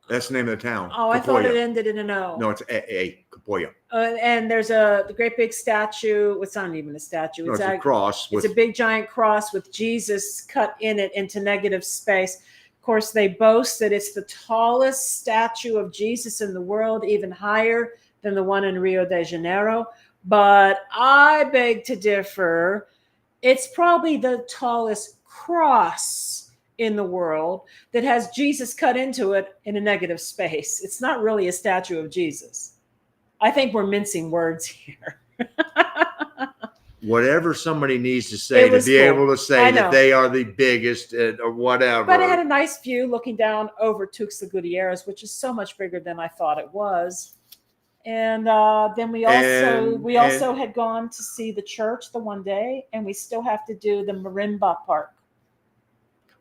That's the name of the town. Oh, I thought it ended in an O. No, it's A. Capoya. And there's the great big statue. It's not even a statue. No, it's a cross. It's a big giant cross with Jesus cut in it into negative space. Of course, they boast that it's the tallest statue of Jesus in the world, even higher than the one in Rio de Janeiro. But I beg to differ. It's probably the tallest cross in the world that has Jesus cut into it in a negative space. It's not really a statue of Jesus. I think we're mincing words here. Whatever somebody needs to say to be able to say that they are the biggest or whatever. But it had a nice view looking down over Tuxtla Gutierrez, which is so much bigger than I thought it was. And then we also had gone to see the church the one day, and we still have to do the Marimba Park.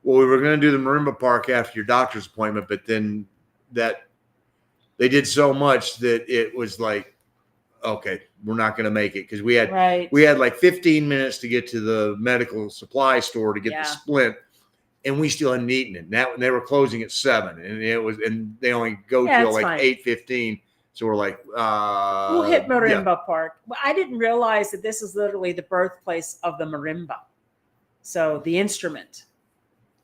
Well, we were going to do the Marimba Park after your doctor's appointment, but then they did so much that it was like, okay, we're not going to make it because we had like 15 minutes to get to the medical supply store to get the splint, and we still hadn't eaten it. And they were closing at 7, and they only go till like 8:15. So we're like, we'll hit Marimba Park. Well, I didn't realize that this is literally the birthplace of the marimba, so the instrument.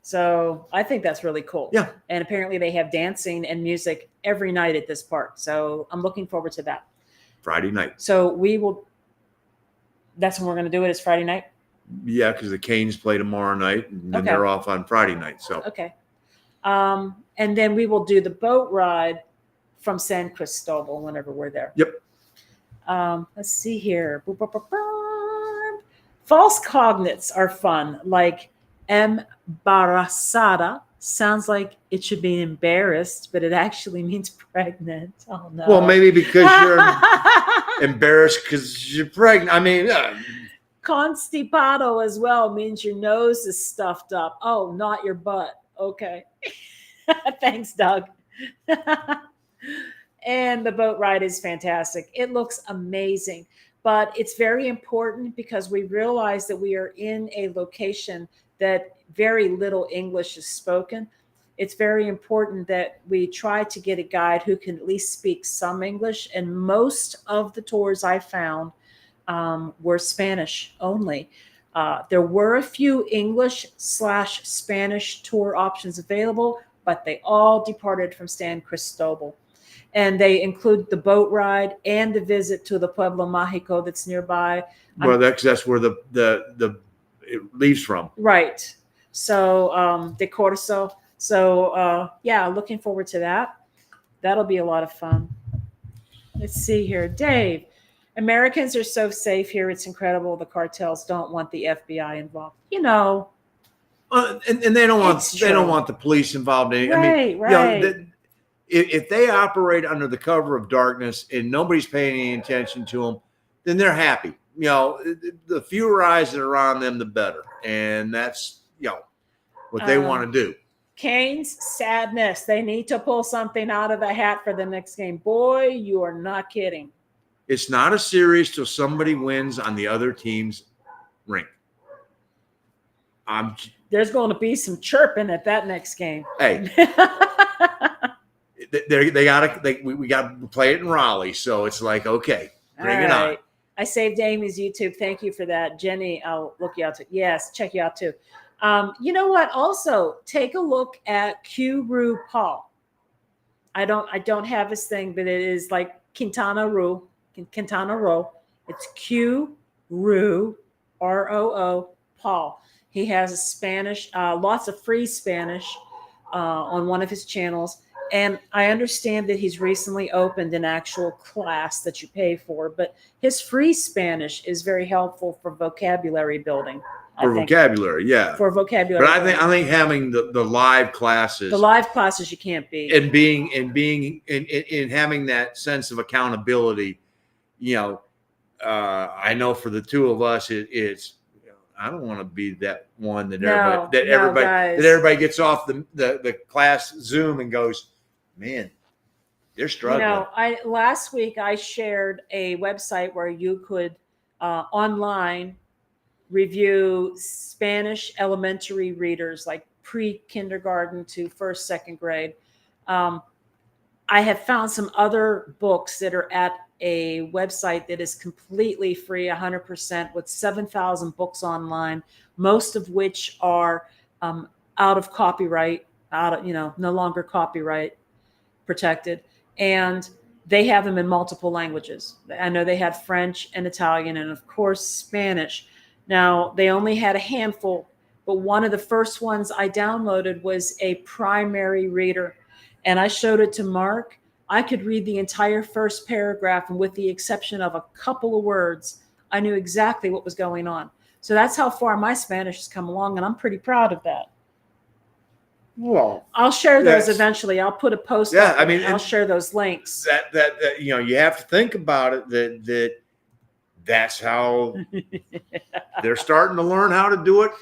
So I think that's really cool. Yeah. And apparently they have dancing and music every night at this park. So I'm looking forward to that. Friday night. So that's when we're going to do it, is Friday night? Yeah, because the Canes play tomorrow night and then they're off on Friday night. So okay. And then we will do the boat ride from San Cristobal whenever we're there. Yep. Let's see here. False cognates are fun, like embarazada. Sounds like it should be embarrassed, but it actually means pregnant. Oh no. Well, maybe because you're embarrassed because you're pregnant. I mean, constipado as well means your nose is stuffed up. Oh, not your butt. Okay. Thanks, Doug. And the boat ride is fantastic. It looks amazing, but it's very important because we realize that we are in a location that very little English is spoken. It's very important that we try to get a guide who can at least speak some English. And most of the tours I found were Spanish only. There were a few English/Spanish tour options available, but they all departed from San Cristobal. And they include the boat ride and the visit to the Pueblo Mágico that's nearby. Well, that's where it leaves from. Right. So de Corso. So looking forward to that. That'll be a lot of fun. Let's see here. Dave, Americans are so safe here. It's incredible. The cartels don't want the FBI involved. And they don't want the police involved in it. Right, right. If they operate under the cover of darkness and nobody's paying any attention to them, then they're happy. The fewer eyes that are on them, the better. And that's, what they want to do. Kane's sadness. They need to pull something out of the hat for the next game. Boy, you are not kidding. It's not a series till somebody wins on the other team's rink. There's going to be some chirping at that next game. Hey. we got to play it in Raleigh, so it's like, okay, bring it on. I saved Amy's YouTube. Thank you for that, Jenny. I'll look you out too. Yes, check you out too. You know what? Also, take a look at Q-Ru Paul. I don't have his thing, but it is like Quintana Roo. It's Q-Ru ROO Paul. He has a Spanish, lots of free Spanish on one of his channels. And I understand that he's recently opened an actual class that you pay for, but his free Spanish is very helpful for vocabulary building. Vocabulary, yeah. For vocabulary. But I think having the live classes. The live classes you can't beat. And being having that sense of accountability, I know for the two of us, it's I don't want to be that one that everybody gets off the class Zoom and goes, man, they're struggling. Last week I shared a website where you could online review Spanish elementary readers, like pre-kindergarten to first, second grade. I have found some other books that are at a website that is completely free, 100%, with 7,000 books online, most of which are out of copyright, no longer copyright protected. And they have them in multiple languages. I know they had French and Italian and, of course, Spanish. Now, they only had a handful, but one of the first ones I downloaded was a primary reader. And I showed it to Mark. I could read the entire first paragraph, and with the exception of a couple of words, I knew exactly what was going on. So that's how far my Spanish has come along, and I'm pretty proud of that. Well, I'll share those eventually. I'll put a post. Yeah, I'll share those links. That you have to think about it. That's how they're starting to learn how to do it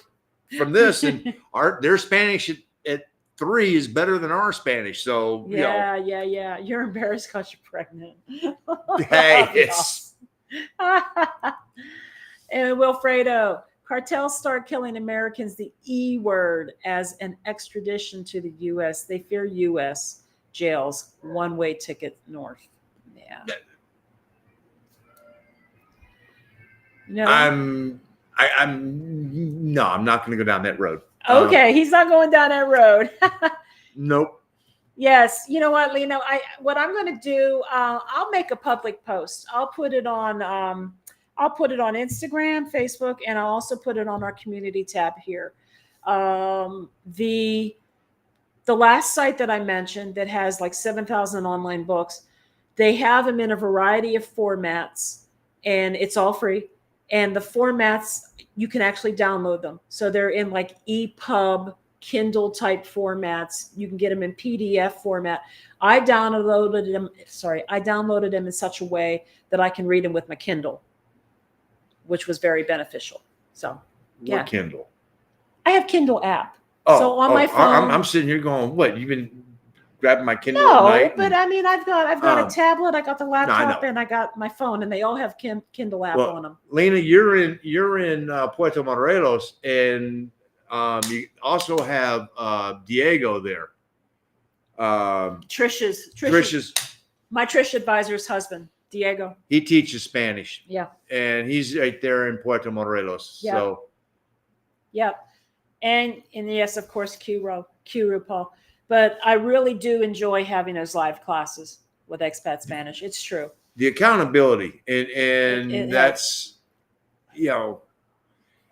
from this, and their Spanish at 3 is better than our Spanish. So yeah. You're embarrassed because you're pregnant. Hey, And Wilfredo, cartels start killing Americans the E word as an extradition to the U.S. They fear U.S. jails, one-way ticket north. Yeah. No. I'm not going to go down that road. Okay, he's not going down that road. Nope. Yes, you know what, Lino? What I'm going to do, I'll make a public post. I'll put it on Instagram, Facebook, and I'll also put it on our community tab here. The last site that I mentioned that has like 7,000 online books, they have them in a variety of formats, and it's all free. And the formats, you can actually download them. So they're in like EPUB, Kindle type formats. You can get them in PDF format. I downloaded them in such a way that I can read them with my Kindle, which was very beneficial. So, yeah. What Kindle? I have Kindle app. So on my phone. I'm sitting here going, what? You've been grabbing my Kindle No, at night? but I mean, I've got a tablet, I got the laptop, and I got my phone, and they all have Kindle app on them. Lena, you're in Puerto Morelos, and you also have Diego there. Trish's my Trish advisor's husband, Diego. He teaches Spanish. Yeah. And he's right there in Puerto Morelos. Yeah. So. Yep. And yes, of course, Q-Ru Paul. But I really do enjoy having those live classes with Expat Spanish. It's true. The accountability and that's, and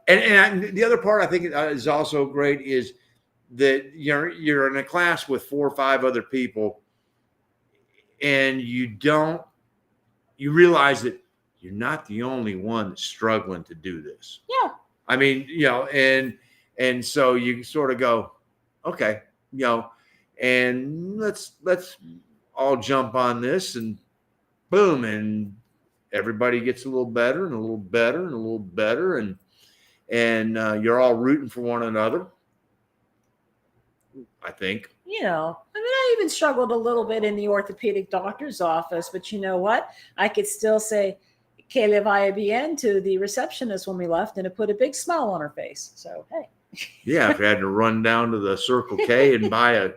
the other part I think is also great is that you're in a class with 4 or 5 other people, and you realize that you're not the only one that's struggling to do this. Yeah. I mean, and so you sort of go, okay, and let's all jump on this, and boom, and everybody gets a little better and a little better and a little better, and you're all rooting for one another, I think. I even struggled a little bit in the orthopedic doctor's office, but you know what? I could still say "Que le vaya bien" to the receptionist when we left, and it put a big smile on her face. So, hey. Yeah, if you had to run down to the Circle K and buy a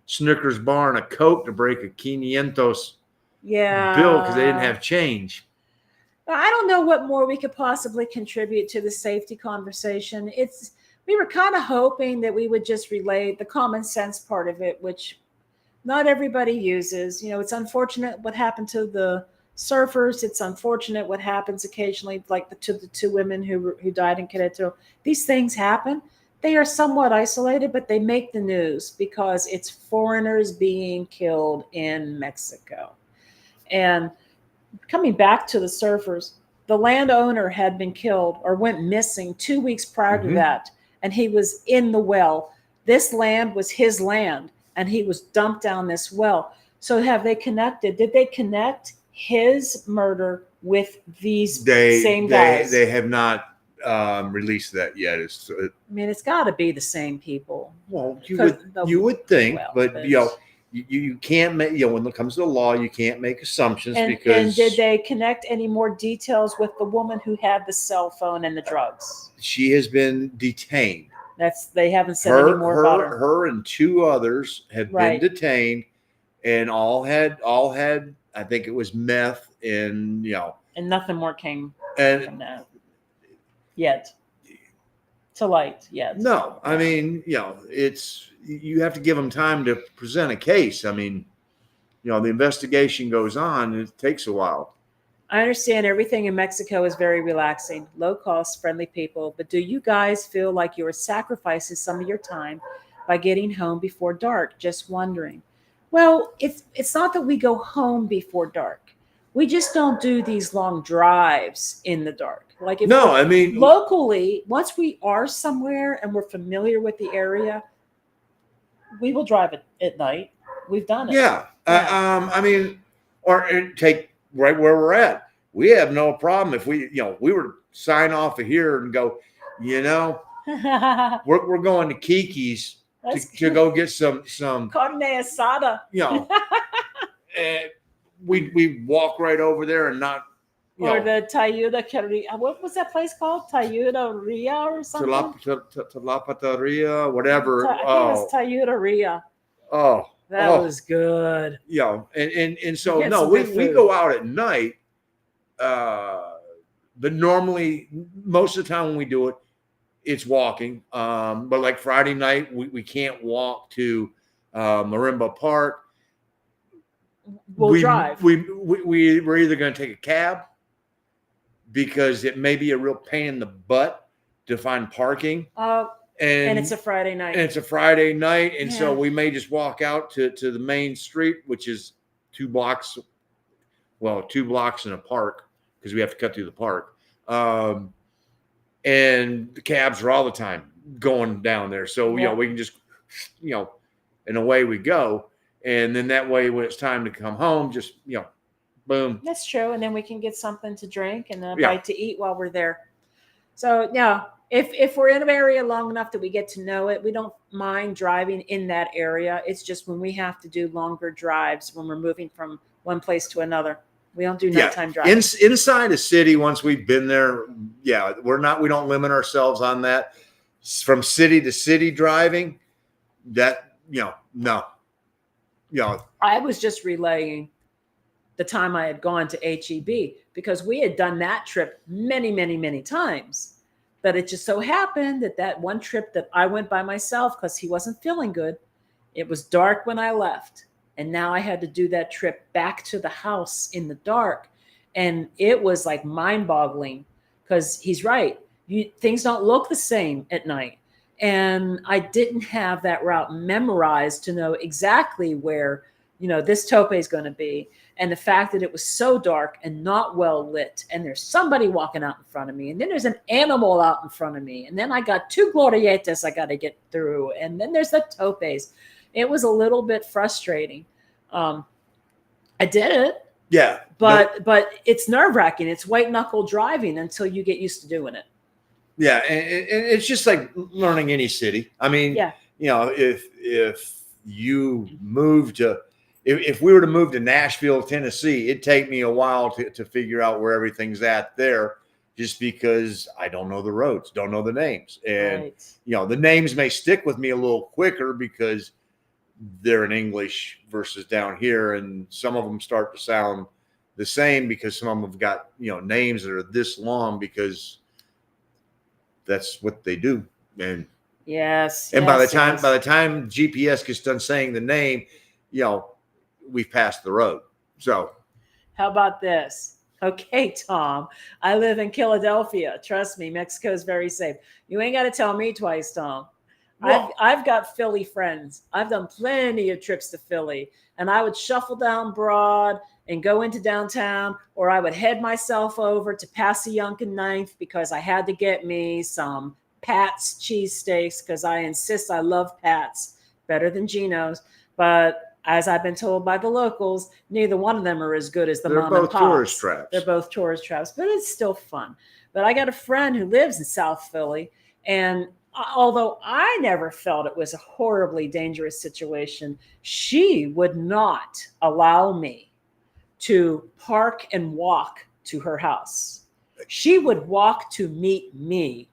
Snickers bar and a Coke to break a 500 bill because they didn't have change. I don't know what more we could possibly contribute to the safety conversation. We were kind of hoping that we would just relay the common sense part of it, which not everybody uses. It's unfortunate what happened to the surfers. It's unfortunate what happens occasionally, like to the two women who died in Querétaro. These things happen. They are somewhat isolated, but they make the news because it's foreigners being killed in Mexico. And coming back to the surfers, the landowner had been killed or went missing 2 weeks prior to that, and he was in the well. This land was his land, and he was dumped down this well. So have they connected? Did they connect his murder with these same guys? They have not released that yet. It's got to be the same people. Well, you would think, but you can't make, when it comes to the law, you can't make assumptions because. And did they connect any more details with the woman who had the cell phone and the drugs? She has been detained. They haven't said any more about her. Her and two others have been detained, and all had, I think it was meth, and and nothing more came from that yet. To light yet. No, I mean, you have to give them time to present a case. I mean, the investigation goes on, and it takes a while. I understand everything in Mexico is very relaxing, low cost, friendly people, but do you guys feel like you are sacrificing some of your time by getting home before dark? Just wondering. Well, it's not that we go home before dark. We just don't do these long drives in the dark. Like locally, once we are somewhere and we're familiar with the area, we will drive it at night. We've done it. Yeah. Or take right where we're at. We have no problem if we were sign off of here and go, we're going to Kiki's to go get some carne asada. And we walk right over there and not. Or the Tayuda, what was that place called? Tayuda Ria or something? Tlapateria, whatever. I think it was Tayuda Ria. Oh. That was good. And so we go out at night. But normally, most of the time when we do it, it's walking. But like Friday night, we can't walk to Marimba Park. We'll drive. We're either going to take a cab because it may be a real pain in the butt to find parking. And it's a Friday night. And so we may just walk out to the main street, which is 2 blocks in a park because we have to cut through the park. And the cabs are all the time going down there. So, we can just, and away we go. And then that way, when it's time to come home, just, boom. That's true. And then we can get something to drink and a bite to eat while we're there. So, if we're in an area long enough that we get to know it, we don't mind driving in that area. It's just when we have to do longer drives, when we're moving from one place to another, we don't do nighttime driving. Inside a city, once we've been there, we don't limit ourselves on that. From city to city driving, that, no. I was just relaying the time I had gone to HEB because we had done that trip many, many, many times. But it just so happened that one trip that I went by myself because he wasn't feeling good, it was dark when I left. And now I had to do that trip back to the house in the dark. And it was like mind-boggling because he's right. Things don't look the same at night. And I didn't have that route memorized to know exactly where, this tope is going to be. And the fact that it was so dark and not well lit, and there's somebody walking out in front of me, and then there's an animal out in front of me, and then I got 2 glorietas I got to get through, and then there's the topes. It was a little bit frustrating. I did it. Yeah. But it's nerve-wracking. It's white knuckle driving until you get used to doing it. Yeah, and it's just like learning any city. I mean, Yeah. you know, if you move to, if we were to move to Nashville, Tennessee, it'd take me a while to figure out where everything's at there, just because I don't know the roads, don't know the names. And, Right. you know, the names may stick with me a little quicker because they're in English versus down here. And some of them start to sound the same because some of them have got, you know, names that are this long because that's what they do. And Yes. and yes, by the time GPS gets done saying the name, you know, we've passed the road. So how about this? Okay, Tom, I live in Philadelphia. Trust me, Mexico is very safe. You ain't got to tell me twice, Tom. Well- I've got Philly friends. I've done plenty of trips to Philly, and I would shuffle down Broad and go into downtown, or I would head myself over to Passyunk and Ninth because I had to get me some Pat's cheesesteaks because I insist I love Pat's better than Geno's. But as I've been told by the locals, neither one of them are as good as the they're mom and both pops. tourist traps. They're both tourist traps, but it's still fun. But I got a friend who lives in South Philly, and although I never felt it was a horribly dangerous situation, she would not allow me to park and walk to her house. She would walk to meet me.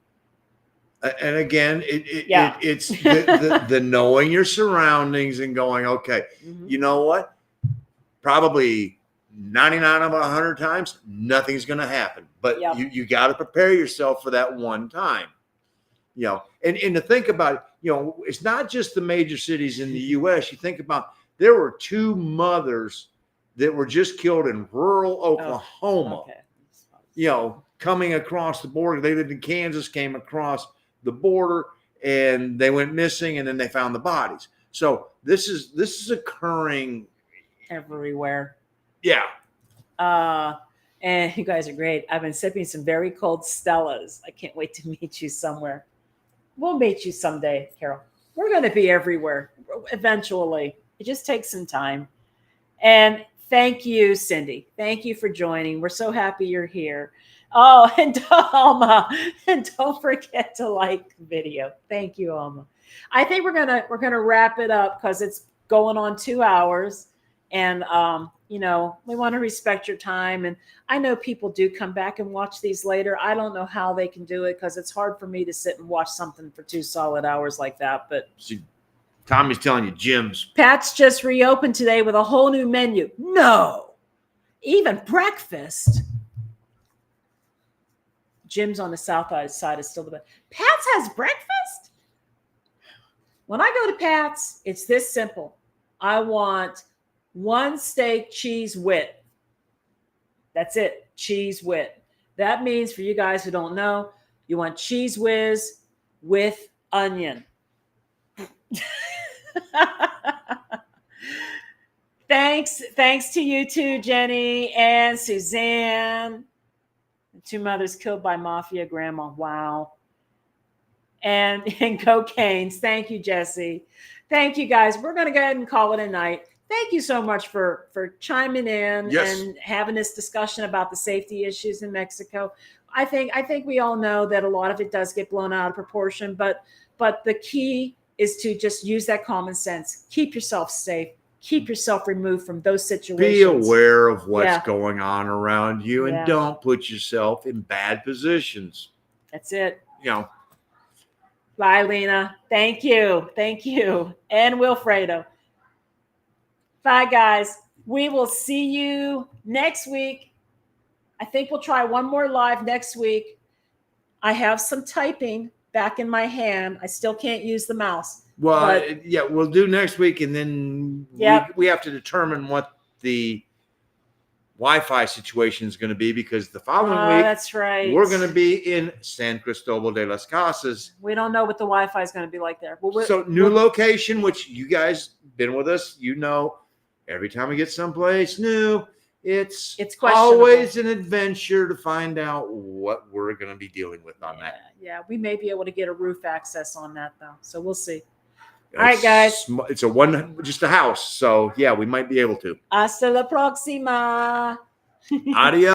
And again, Yeah. it's the knowing your surroundings and going, okay, Mhm. you know what? Probably 99 of 100 times, nothing's going to happen. But Yep. you got to prepare yourself for that one time. You know, and to think about it, you know, it's not just the major cities in the U.S. You think about, there were 2 mothers that were just killed in rural Oklahoma. Okay. You know, coming across the border. They lived in Kansas, came across the border, and they went missing, and then they found the bodies. So this is occurring Everywhere. Yeah. And you guys are great. I've been sipping some very cold Stellas. I can't wait to meet you somewhere. We'll meet you someday, Carol. We're going to be everywhere eventually. It just takes some time. And thank you, Cindy. Thank you for joining. We're so happy you're here. Oh, and Alma, and don't forget to like the video. Thank you, Alma. I think we're gonna wrap it up because it's going on 2 hours, and you know, we want to respect your time. And I know people do come back and watch these later. I don't know how they can do it because it's hard for me to sit and watch something for 2 solid hours like that. But See, Tommy's telling you, Jim's. Pat's just reopened today with a whole new menu. No, even breakfast. Jim's on the south side is still the best. Pat's has breakfast? When I go to Pat's, it's this simple. I want 1 steak cheese wit. That's it. Cheese wit. That means, for you guys who don't know, you want cheese whiz with onion. Thanks to you too, Jenny and Suzanne. 2 mothers killed by mafia grandma. Wow. And cocaine's. Thank you, Jesse. Thank you, guys. We're going to go ahead and call it a night. Thank you so much for chiming in and having this discussion about the safety issues in Mexico. I think we all know that a lot of it does get blown out of proportion, but the key is to just use that common sense. Keep yourself safe. Keep yourself removed from those situations. Be aware of what's going on around you, and Yeah. don't put yourself in bad positions. That's it. You know. Bye, Lena. Thank you. And Wilfredo. Bye, guys. We will see you next week. I think we'll try one more live next week. I have some typing back in my hand. I still can't use the mouse. Well, yeah, we'll do next week, and then we have to determine what the Wi-Fi situation is going to be, because the following week, that's right, we're going to be in San Cristobal de las Casas. We don't know what the Wi-Fi is going to be like there. So new location, which you guys been with us, you know, every time we get someplace new, it's questionable. always an adventure to find out what we're going to be dealing with on that. Yeah, we may be able to get a roof access on that though, so we'll see. All right, guys. It's just a house, so yeah, we might be able to. Hasta la próxima. Adios.